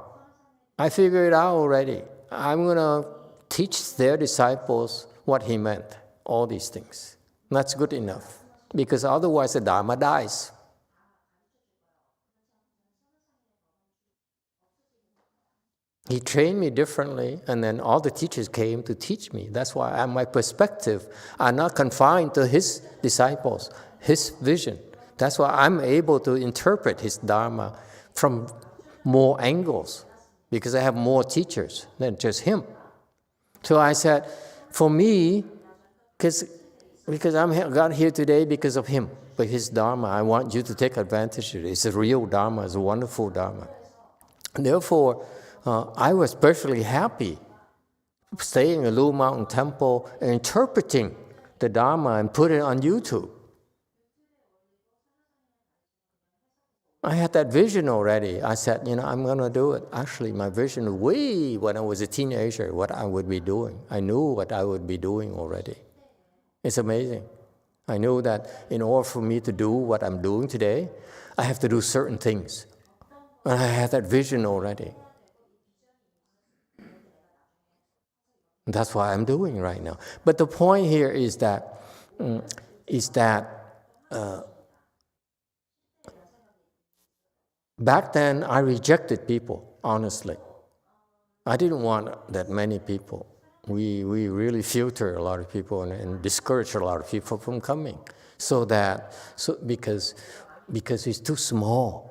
I figured it out already. I'm going to teach their disciples what he meant, all these things. And that's good enough, because otherwise the Dharma dies. He trained me differently, and then all the teachers came to teach me. That's why my perspective are not confined to his disciples, his vision, That's why I'm able to interpret his Dharma from more angles, because I have more teachers than just him. So I said, for me, because I'm got here today because of him, but his Dharma, I want you to take advantage of it. It's a real Dharma, it's a wonderful Dharma. And therefore, I was perfectly happy staying in a Lu Mountain Temple and interpreting the Dharma and put it on YouTube. I had that vision already. I said, I'm going to do it. Actually, my vision way when I was a teenager, what I would be doing. I knew what I would be doing already. It's amazing. I knew that in order for me to do what I'm doing today, I have to do certain things. And I had that vision already. And that's what I'm doing right now. But the point here is that back then I rejected people, honestly. I didn't want that many people. We really filter a lot of people and discourage a lot of people from coming, because it's too small,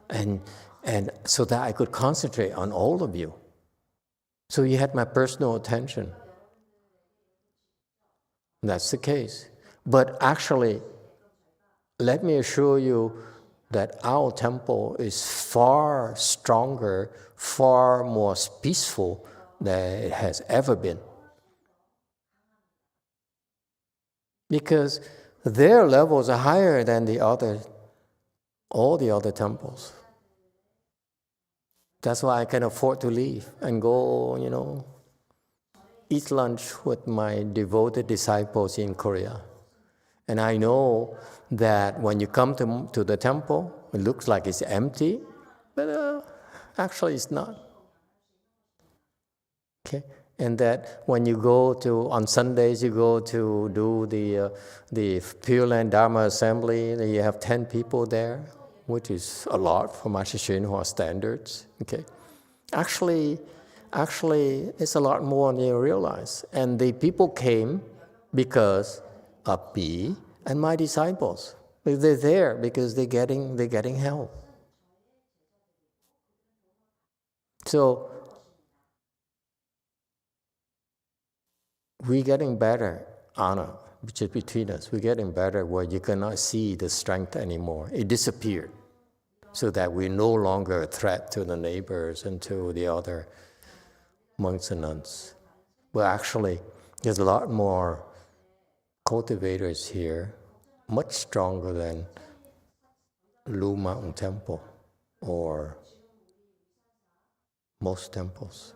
and so that I could concentrate on all of you. So you had my personal attention. That's the case. But actually, let me assure you that our temple is far stronger, far more peaceful than it has ever been. Because their levels are higher than all the other temples. That's why I can afford to leave and go, eat lunch with my devoted disciples in Korea. And I know that when you come to the temple, it looks like it's empty, but actually it's not. Okay, and that when you go on Sundays, you go to do the Pure Land Dharma Assembly, and you have 10 people there, which is a lot for Master YongHua standards. Okay, actually, it's a lot more than you realize. And the people came because of me and my disciples. They're there because they're getting help. So we're getting better, Anna, which is between us. We're getting better where you cannot see the strength anymore. It disappeared, so that we're no longer a threat to the neighbors and to the other monks and nuns. Well, actually, there's a lot more cultivators here, much stronger than Lu Mountain Temple or most temples.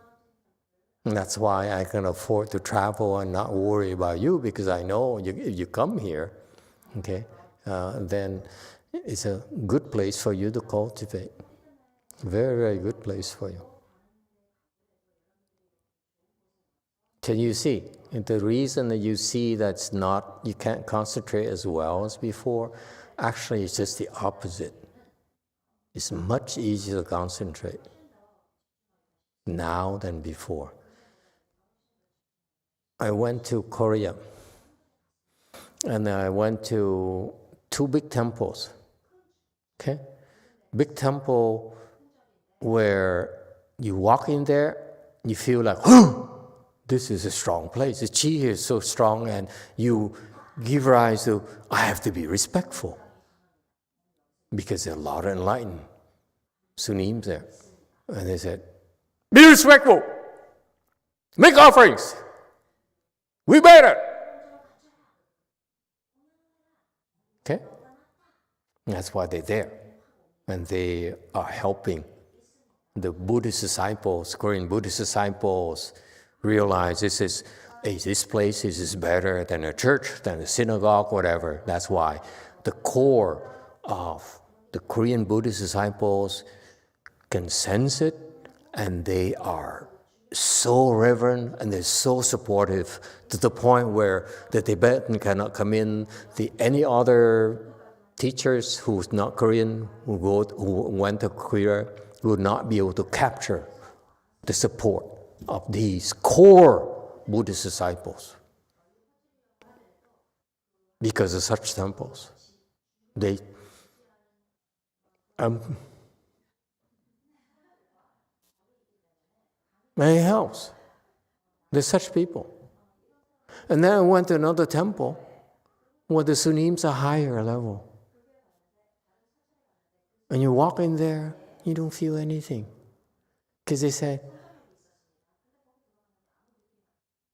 And that's why I can afford to travel and not worry about you, because I know if you come here, okay, then it's a good place for you to cultivate. Very, very good place for you. Can you see? And the reason that you see you can't concentrate as well as before, actually it's just the opposite. It's much easier to concentrate now than before. I went to Korea, and I went to 2 big temples. Okay? Big temple where you walk in there, you feel like, this is a strong place. The chi here is so strong, and you give rise to, I have to be respectful. Because there are a lot of enlightened Sunims there. And they said, be respectful. Make offerings. We better. Okay? That's why they're there. And they are helping the Buddhist disciples, Korean Buddhist disciples, realize this place is better than a church, than a synagogue, whatever. That's why the core of the Korean Buddhist disciples can sense it, and they are so reverent and they're so supportive to the point where the Tibetan cannot come in. Any other teachers who's not Korean, who went to Korea, would not be able to capture the support of these core Buddhist disciples because of such temples. And it helps. There's such people. And then I went to another temple where the sunims are higher level. And you walk in there, you don't feel anything. Because they say,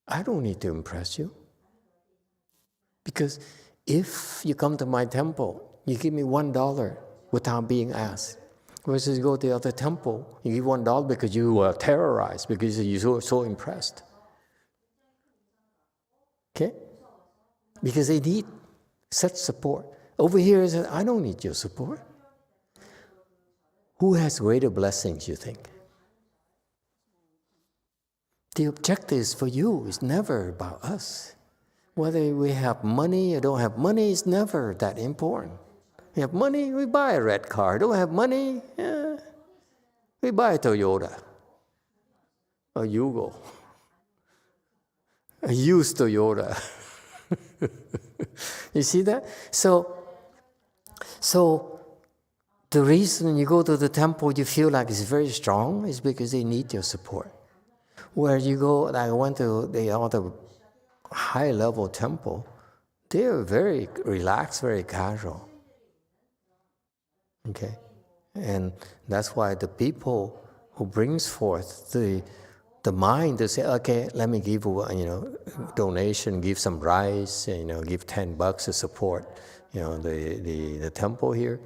I don't need to impress you. Because if you come to my temple, you give me $1 without being asked. Versus you go to the other temple, you give $1 because you were terrorized, because you're so impressed. Okay? Because they need such support. Over here, it says, I don't need your support. Who has greater blessings, you think? The objective is for you. It's never about us. Whether we have money or don't have money is never that important. We have money, we buy a red car. Don't have money, we buy a Toyota, a Yugo, a used Toyota. You see that? So the reason you go to the temple, you feel like it's very strong, is because they need your support. Where you go, like I went to the other high-level temple, they're very relaxed, very casual. Okay? And that's why the people who brings forth the mind to say, okay, let me give donation, give some rice, give $10 to support, the temple here.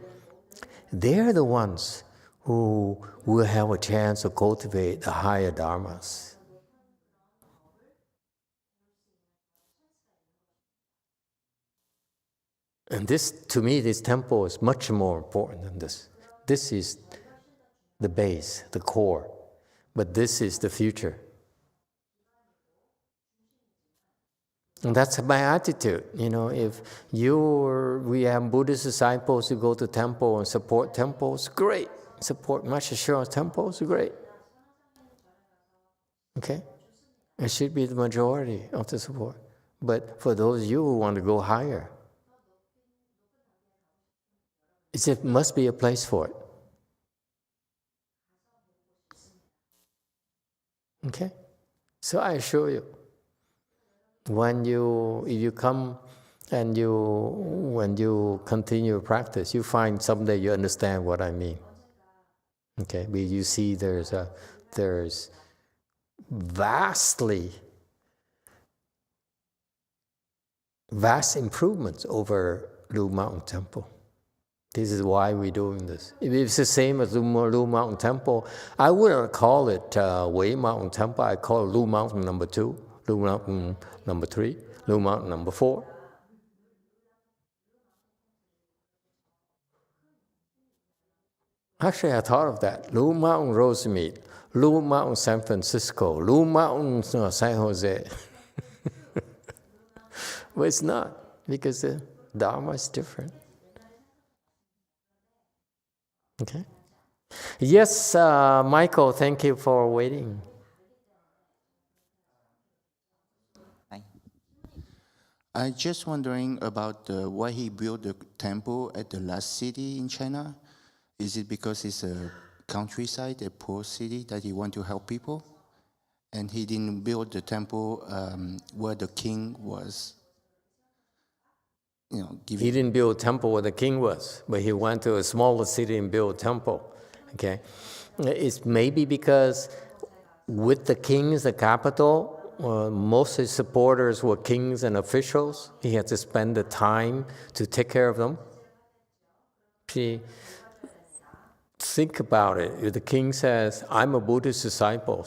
They're the ones who will have a chance to cultivate the higher dharmas. And this, to me, this temple is much more important than this. This is the base, the core. But this is the future. And that's my attitude. If we have Buddhist disciples who go to temple and support temples, great. Support Master Shua's temples, great. Okay? It should be the majority of the support. But for those of you who want to go higher, it must be a place for it. Okay? So I assure you, if you come and when you continue practice, you find someday you understand what I mean. Okay? But you see there's vast improvements over Lu Mountain Temple. This is why we're doing this. If it's the same as Lu Mountain Temple, I wouldn't call it Wei Mountain Temple. I call it Lu Mountain number 2, Lu Mountain number 3, Lu Mountain number 4. Actually, I thought of that. Lu Mountain Rosemead, Lu Mountain San Francisco, Lu Mountain San Jose. But it's not, because the Dharma is different. Okay. Yes, Michael, thank you for waiting. Hi. I'm just wondering about why he built the temple at the last city in China. Is it because it's a countryside, a poor city, that he want to help people? And he didn't build the temple where the king was, giving... He didn't build a temple where the king was, but he went to a smaller city and built a temple. Okay, it's maybe because with the king as the capital, most of his supporters were kings and officials. He had to spend the time to take care of them. Think about it. If the king says, I'm a Buddhist disciple,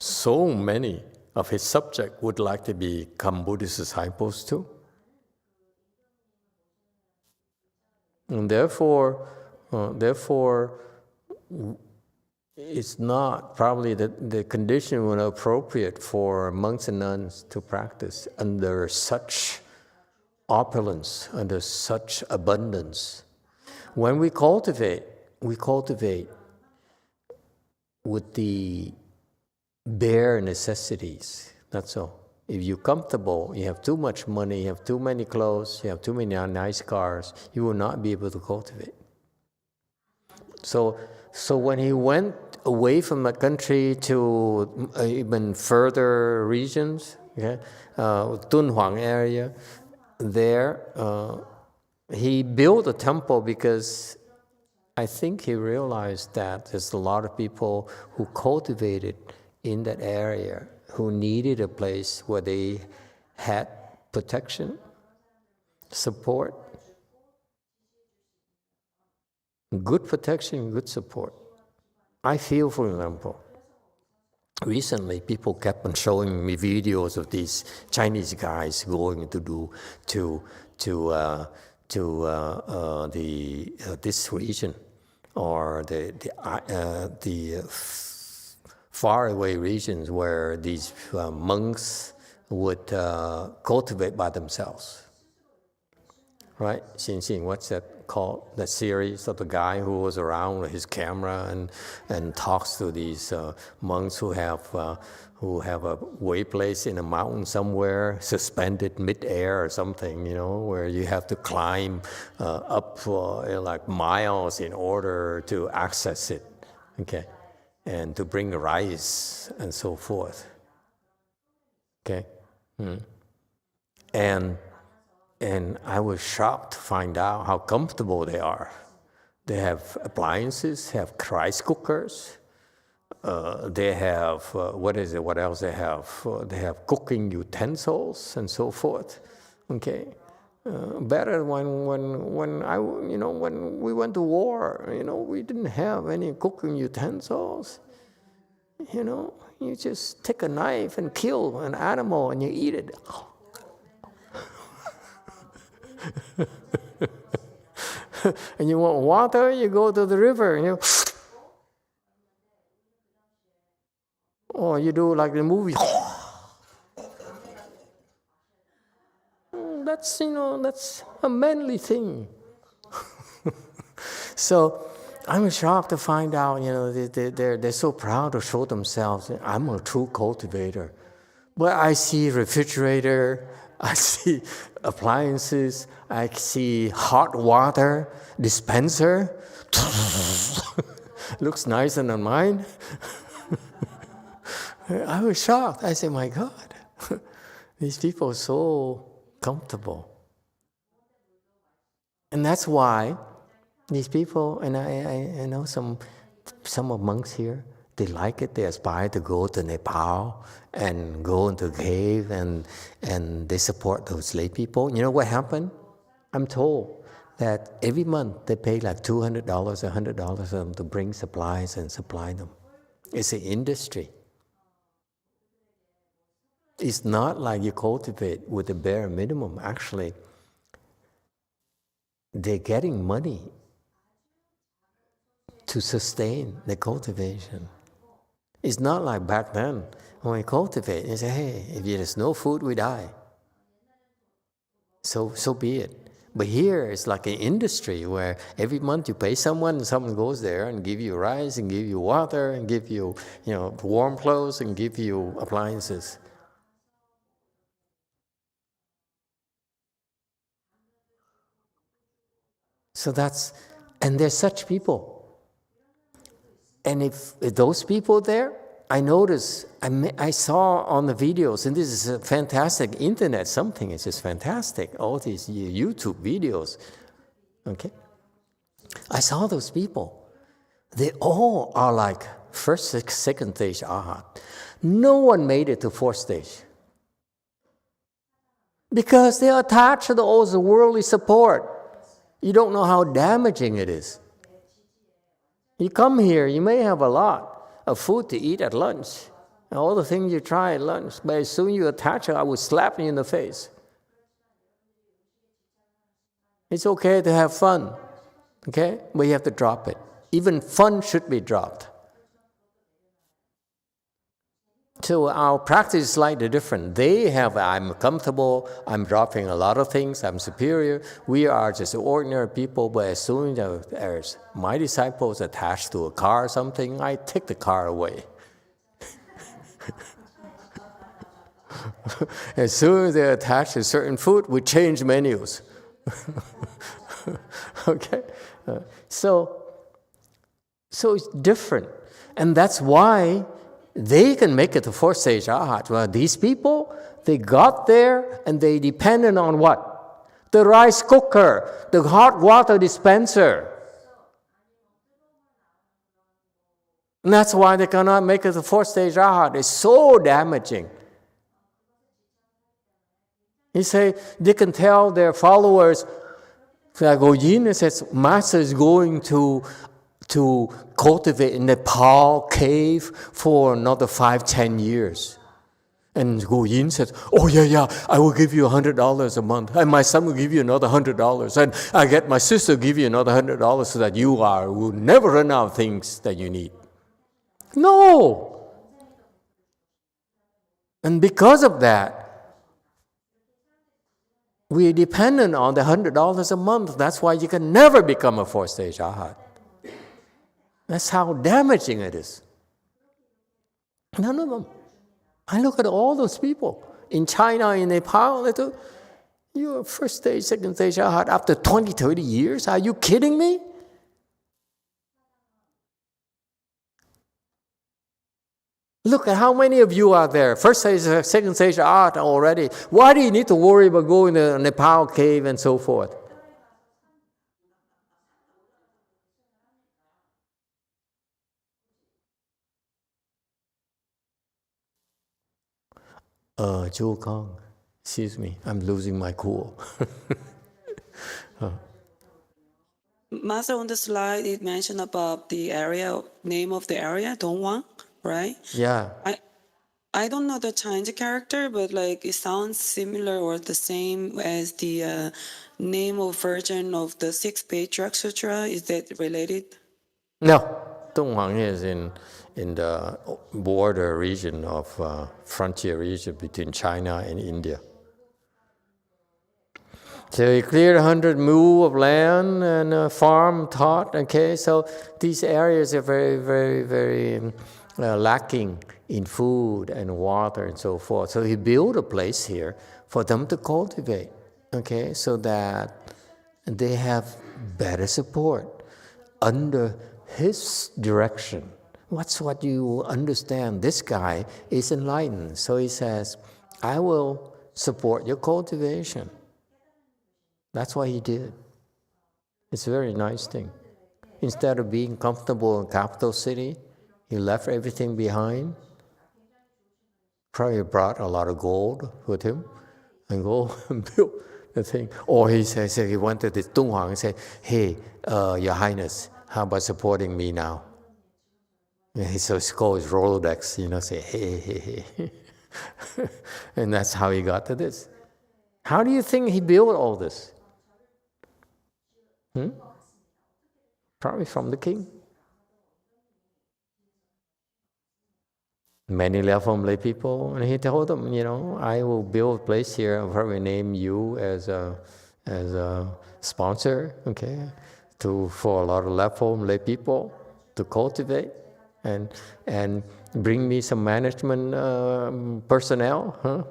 so many of his subjects would like to become Buddhist disciples too. And therefore, it's not probably the condition was appropriate for monks and nuns to practice under such opulence, under such abundance. When we cultivate with the bare necessities, that's all. If you're comfortable, you have too much money, you have too many clothes, you have too many nice cars, you will not be able to cultivate. So when he went away from the country to even further regions, Dunhuang area, there, he built a temple because I think he realized that there's a lot of people who cultivated in that area who needed a place where they had protection, support, good protection, good support. I feel, for example, recently people kept on showing me videos of these Chinese guys going to this region or the faraway regions where these monks would cultivate by themselves. Right? Xinxin, what's that called? That series of the guy who was around with his camera and talks to these monks who have a way place in a mountain somewhere, suspended mid-air or something, where you have to climb up like miles in order to access it, okay, and to bring the rice and so forth, okay, And I was shocked to find out how comfortable they are. They have appliances, have rice cookers. They have, what else they have? They have cooking utensils and so forth. Okay, better when we went to war. We didn't have any cooking utensils. You just take a knife and kill an animal and you eat it. And you want water, you go to the river, or you do like the movie. That's a manly thing. So I'm shocked to find out, they're so proud to show themselves. I'm a true cultivator. But I see refrigerator, I see appliances, I see hot water dispenser. Looks nicer than mine. I was shocked. I said, my God, these people are so comfortable. And that's why these people, and I know some of monks here, they like it. They aspire to go to Nepal and go into a cave, and they support those lay people. You know what happened? I'm told that every month they pay like $200, $100 for them to bring supplies and supply them. It's an industry. It's not like you cultivate with the bare minimum. Actually, they're getting money to sustain the cultivation. It's not like back then when we cultivate, you say, hey, if there's no food, we die. So be it. But here it's like an industry where every month you pay someone and someone goes there and give you rice and give you water and give you, warm clothes and give you appliances. So and there's such people. And if those people there, I noticed, I saw on the videos, and this is a fantastic internet, something is just fantastic, all these YouTube videos, okay? I saw those people. They all are like first, second stage arhat. No one made it to fourth stage. Because they are attached to all the worldly support. You don't know how damaging it is. You come here, you may have a lot of food to eat at lunch, and all the things you try at lunch, but as soon as you attach it, I will slap you in the face. It's okay to have fun, okay? But you have to drop it. Even fun should be dropped. So our practice is slightly different. They have, I'm comfortable, I'm dropping a lot of things, I'm superior. We are just ordinary people, but as soon as there's my disciples attached to a car or something, I take the car away. As soon as they're attached to certain food, we change menus. Okay? So So it's different. And that's why they can make it to fourth stage arhat. Well, these people, they got there and they depended on what? The rice cooker, the hot water dispenser. And that's why they cannot make it to fourth stage arhat. It's so damaging. He say they can tell their followers, like Goyin says, Master is going to cultivate in Nepal cave for another 5-10 years. And Goyin says, oh yeah, I will give you $100 a month. And my son will give you another $100. And I get my sister to give you another $100 so that you will never run out of things that you need. No. And because of that, we are dependent on the $100 a month. That's why you can never become a fourth stage arhat. That's how damaging it is. None of them. I look at all those people in China, in Nepal, they do, you're first stage, second stage arhat after 20, 30 years? Are you kidding me? Look at how many of you are there. First stage, second stage arhat already. Why do you need to worry about going to the Nepal cave and so forth? Joe Kong, excuse me, I'm losing my cool. Master, on the slide, it mentioned about the area, name of the area, Dongwang, right? Yeah. I don't know the Chinese character, but like it sounds similar or the same as the name of version of the Sixth Patriarch Sutra. Is that related? No, Donghuang is in the border region of frontier region between China and India. So he cleared 100 mu of land and a farm taught. Okay, so these areas are very, very, very lacking in food and water and so forth. So he built a place here for them to cultivate. Okay, so that they have better support under his direction. What's what you understand? This guy is enlightened. So he says, I will support your cultivation. That's what he did. It's a very nice thing. Instead of being comfortable in capital city, he left everything behind. Probably brought a lot of gold with him and go and build the thing. Or he says he went to this Dunhuang and said, hey, Your Highness, how about supporting me now? And so he called his Rolodex, say, hey. And that's how he got to this. How do you think he built all this? Probably from the king. Many left home lay people, and he told them, I will build a place here. I'll probably name you as a sponsor, okay, for a lot of left home lay people to cultivate and bring me some management personnel, huh?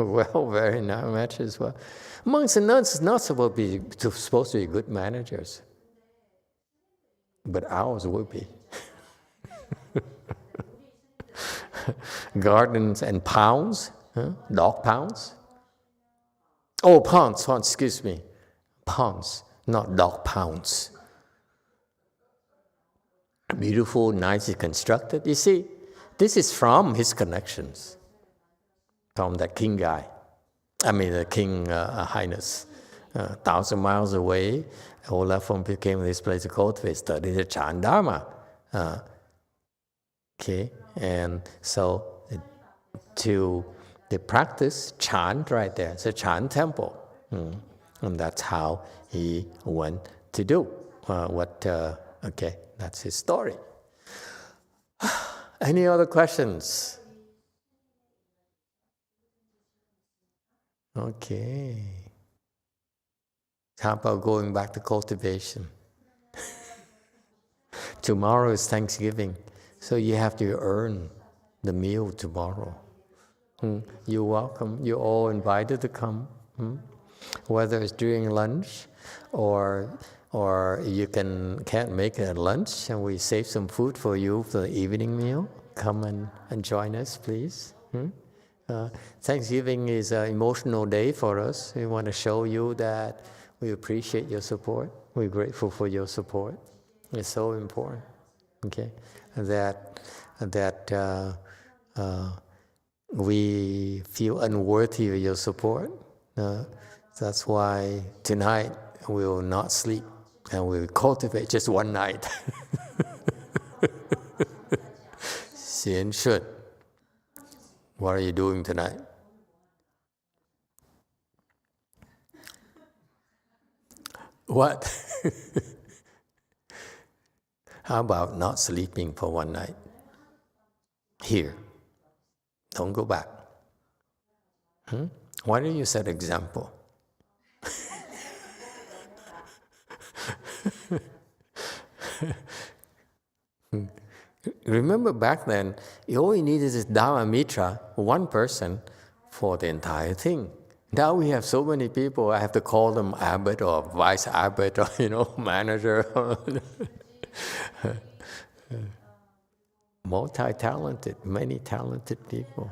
Well, very nice match as well. Monks and nuns is not supposed to be good managers, but ours will be. Gardens and pounds, dog pounds. Oh, ponds, excuse me. Ponds, not dog pounds. Beautiful, nicely constructed. You see, this is from his connections, from that king guy. The king highness. 1,000 miles away, all left from came to this place to cultivate, study the Chan Dharma. Okay, and so they practice chant right there. It's a chant temple, and that's how he went to do okay, that's his story. Any other questions? Okay. How about going back to cultivation? Tomorrow is Thanksgiving, so you have to earn the meal tomorrow. You're welcome. You're all invited to come, whether it's during lunch or or you can't make a lunch, and we save some food for you for the evening meal. Come and join us, please. Thanksgiving is an emotional day for us. We want to show you that we appreciate your support. We're grateful for your support. It's so important. Okay, that we feel unworthy of your support. That's why tonight we will not sleep and we will cultivate just one night. Xian Shun, what are you doing tonight? What? How about not sleeping for one night? Here. Don't go back. Why don't you set example? Remember back then, you only needed this Dharma Mitra, one person, for the entire thing. Now we have so many people, I have to call them abbot or vice abbot or, manager. Multi-talented, many talented people.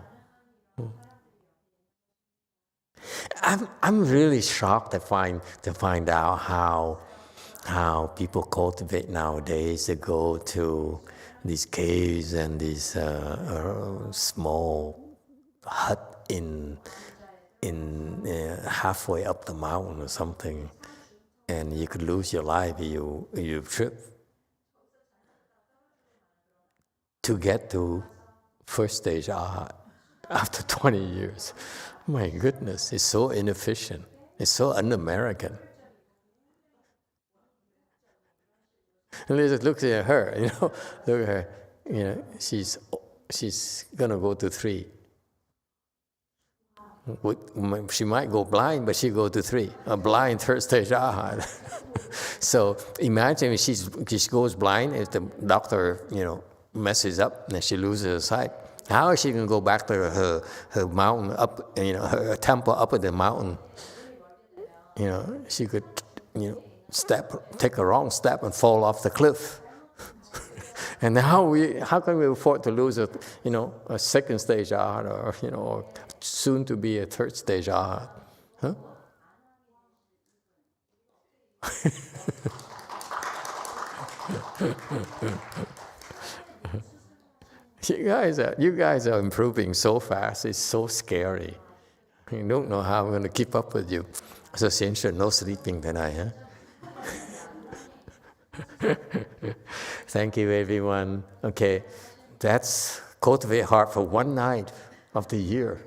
I'm really shocked to find out how people cultivate nowadays. They go to these caves and these small hut in halfway up the mountain or something, and you could lose your life if you trip. To get to first stage Arhat after 20 years. My goodness, it's so inefficient. It's so un-American. And Lisa looks at her, look at her, she's gonna go to 3. She might go blind, but she go to 3. A blind third stage Arhat. So imagine if she goes blind, if the doctor, messes up and she loses her sight. How is she going to go back to her mountain up, her temple up at the mountain? She could, take a wrong step and fall off the cliff. And how can we afford to lose a second stage Arhat or soon to be a third stage Arhat? Huh? You guys are improving so fast. It's so scary. You don't know how I'm going to keep up with you. So Xian Shun, no sleeping tonight, huh? Thank you, everyone. Okay, that's cultivate heart for one night of the year,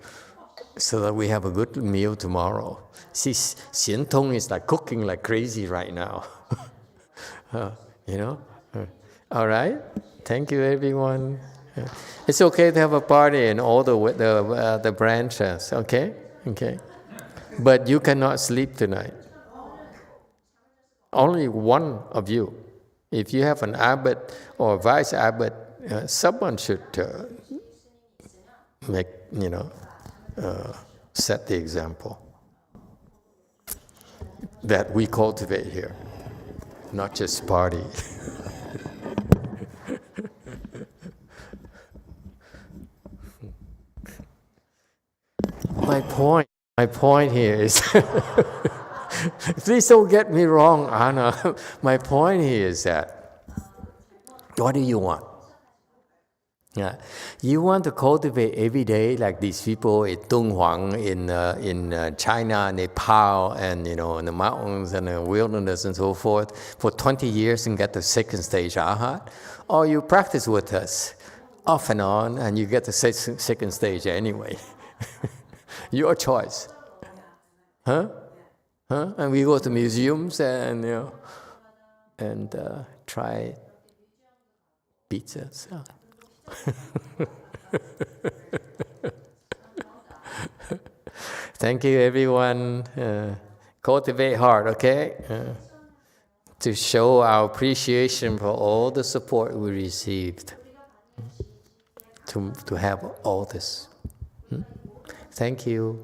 so that we have a good meal tomorrow. See, Xian Tong is like cooking like crazy right now. All right. Thank you, everyone. It's okay to have a party in all the branches, okay? Okay. But you cannot sleep tonight. Only one of you. If you have an abbot or vice abbot, someone should set the example that we cultivate here, not just party. My point here is, please don't get me wrong, Anna. My point here is that, what do you want? Yeah, you want to cultivate every day like these people in Dunhuang, in China, Nepal, and in the mountains and the wilderness and so forth for 20 years and get the second stage Arhat, or you practice with us off and on and you get the second stage anyway. Your choice. Huh? Huh? And we go to museums and try pizzas. Thank you, everyone. Cultivate heart, okay? To show our appreciation for all the support we received. To have all this. Thank you.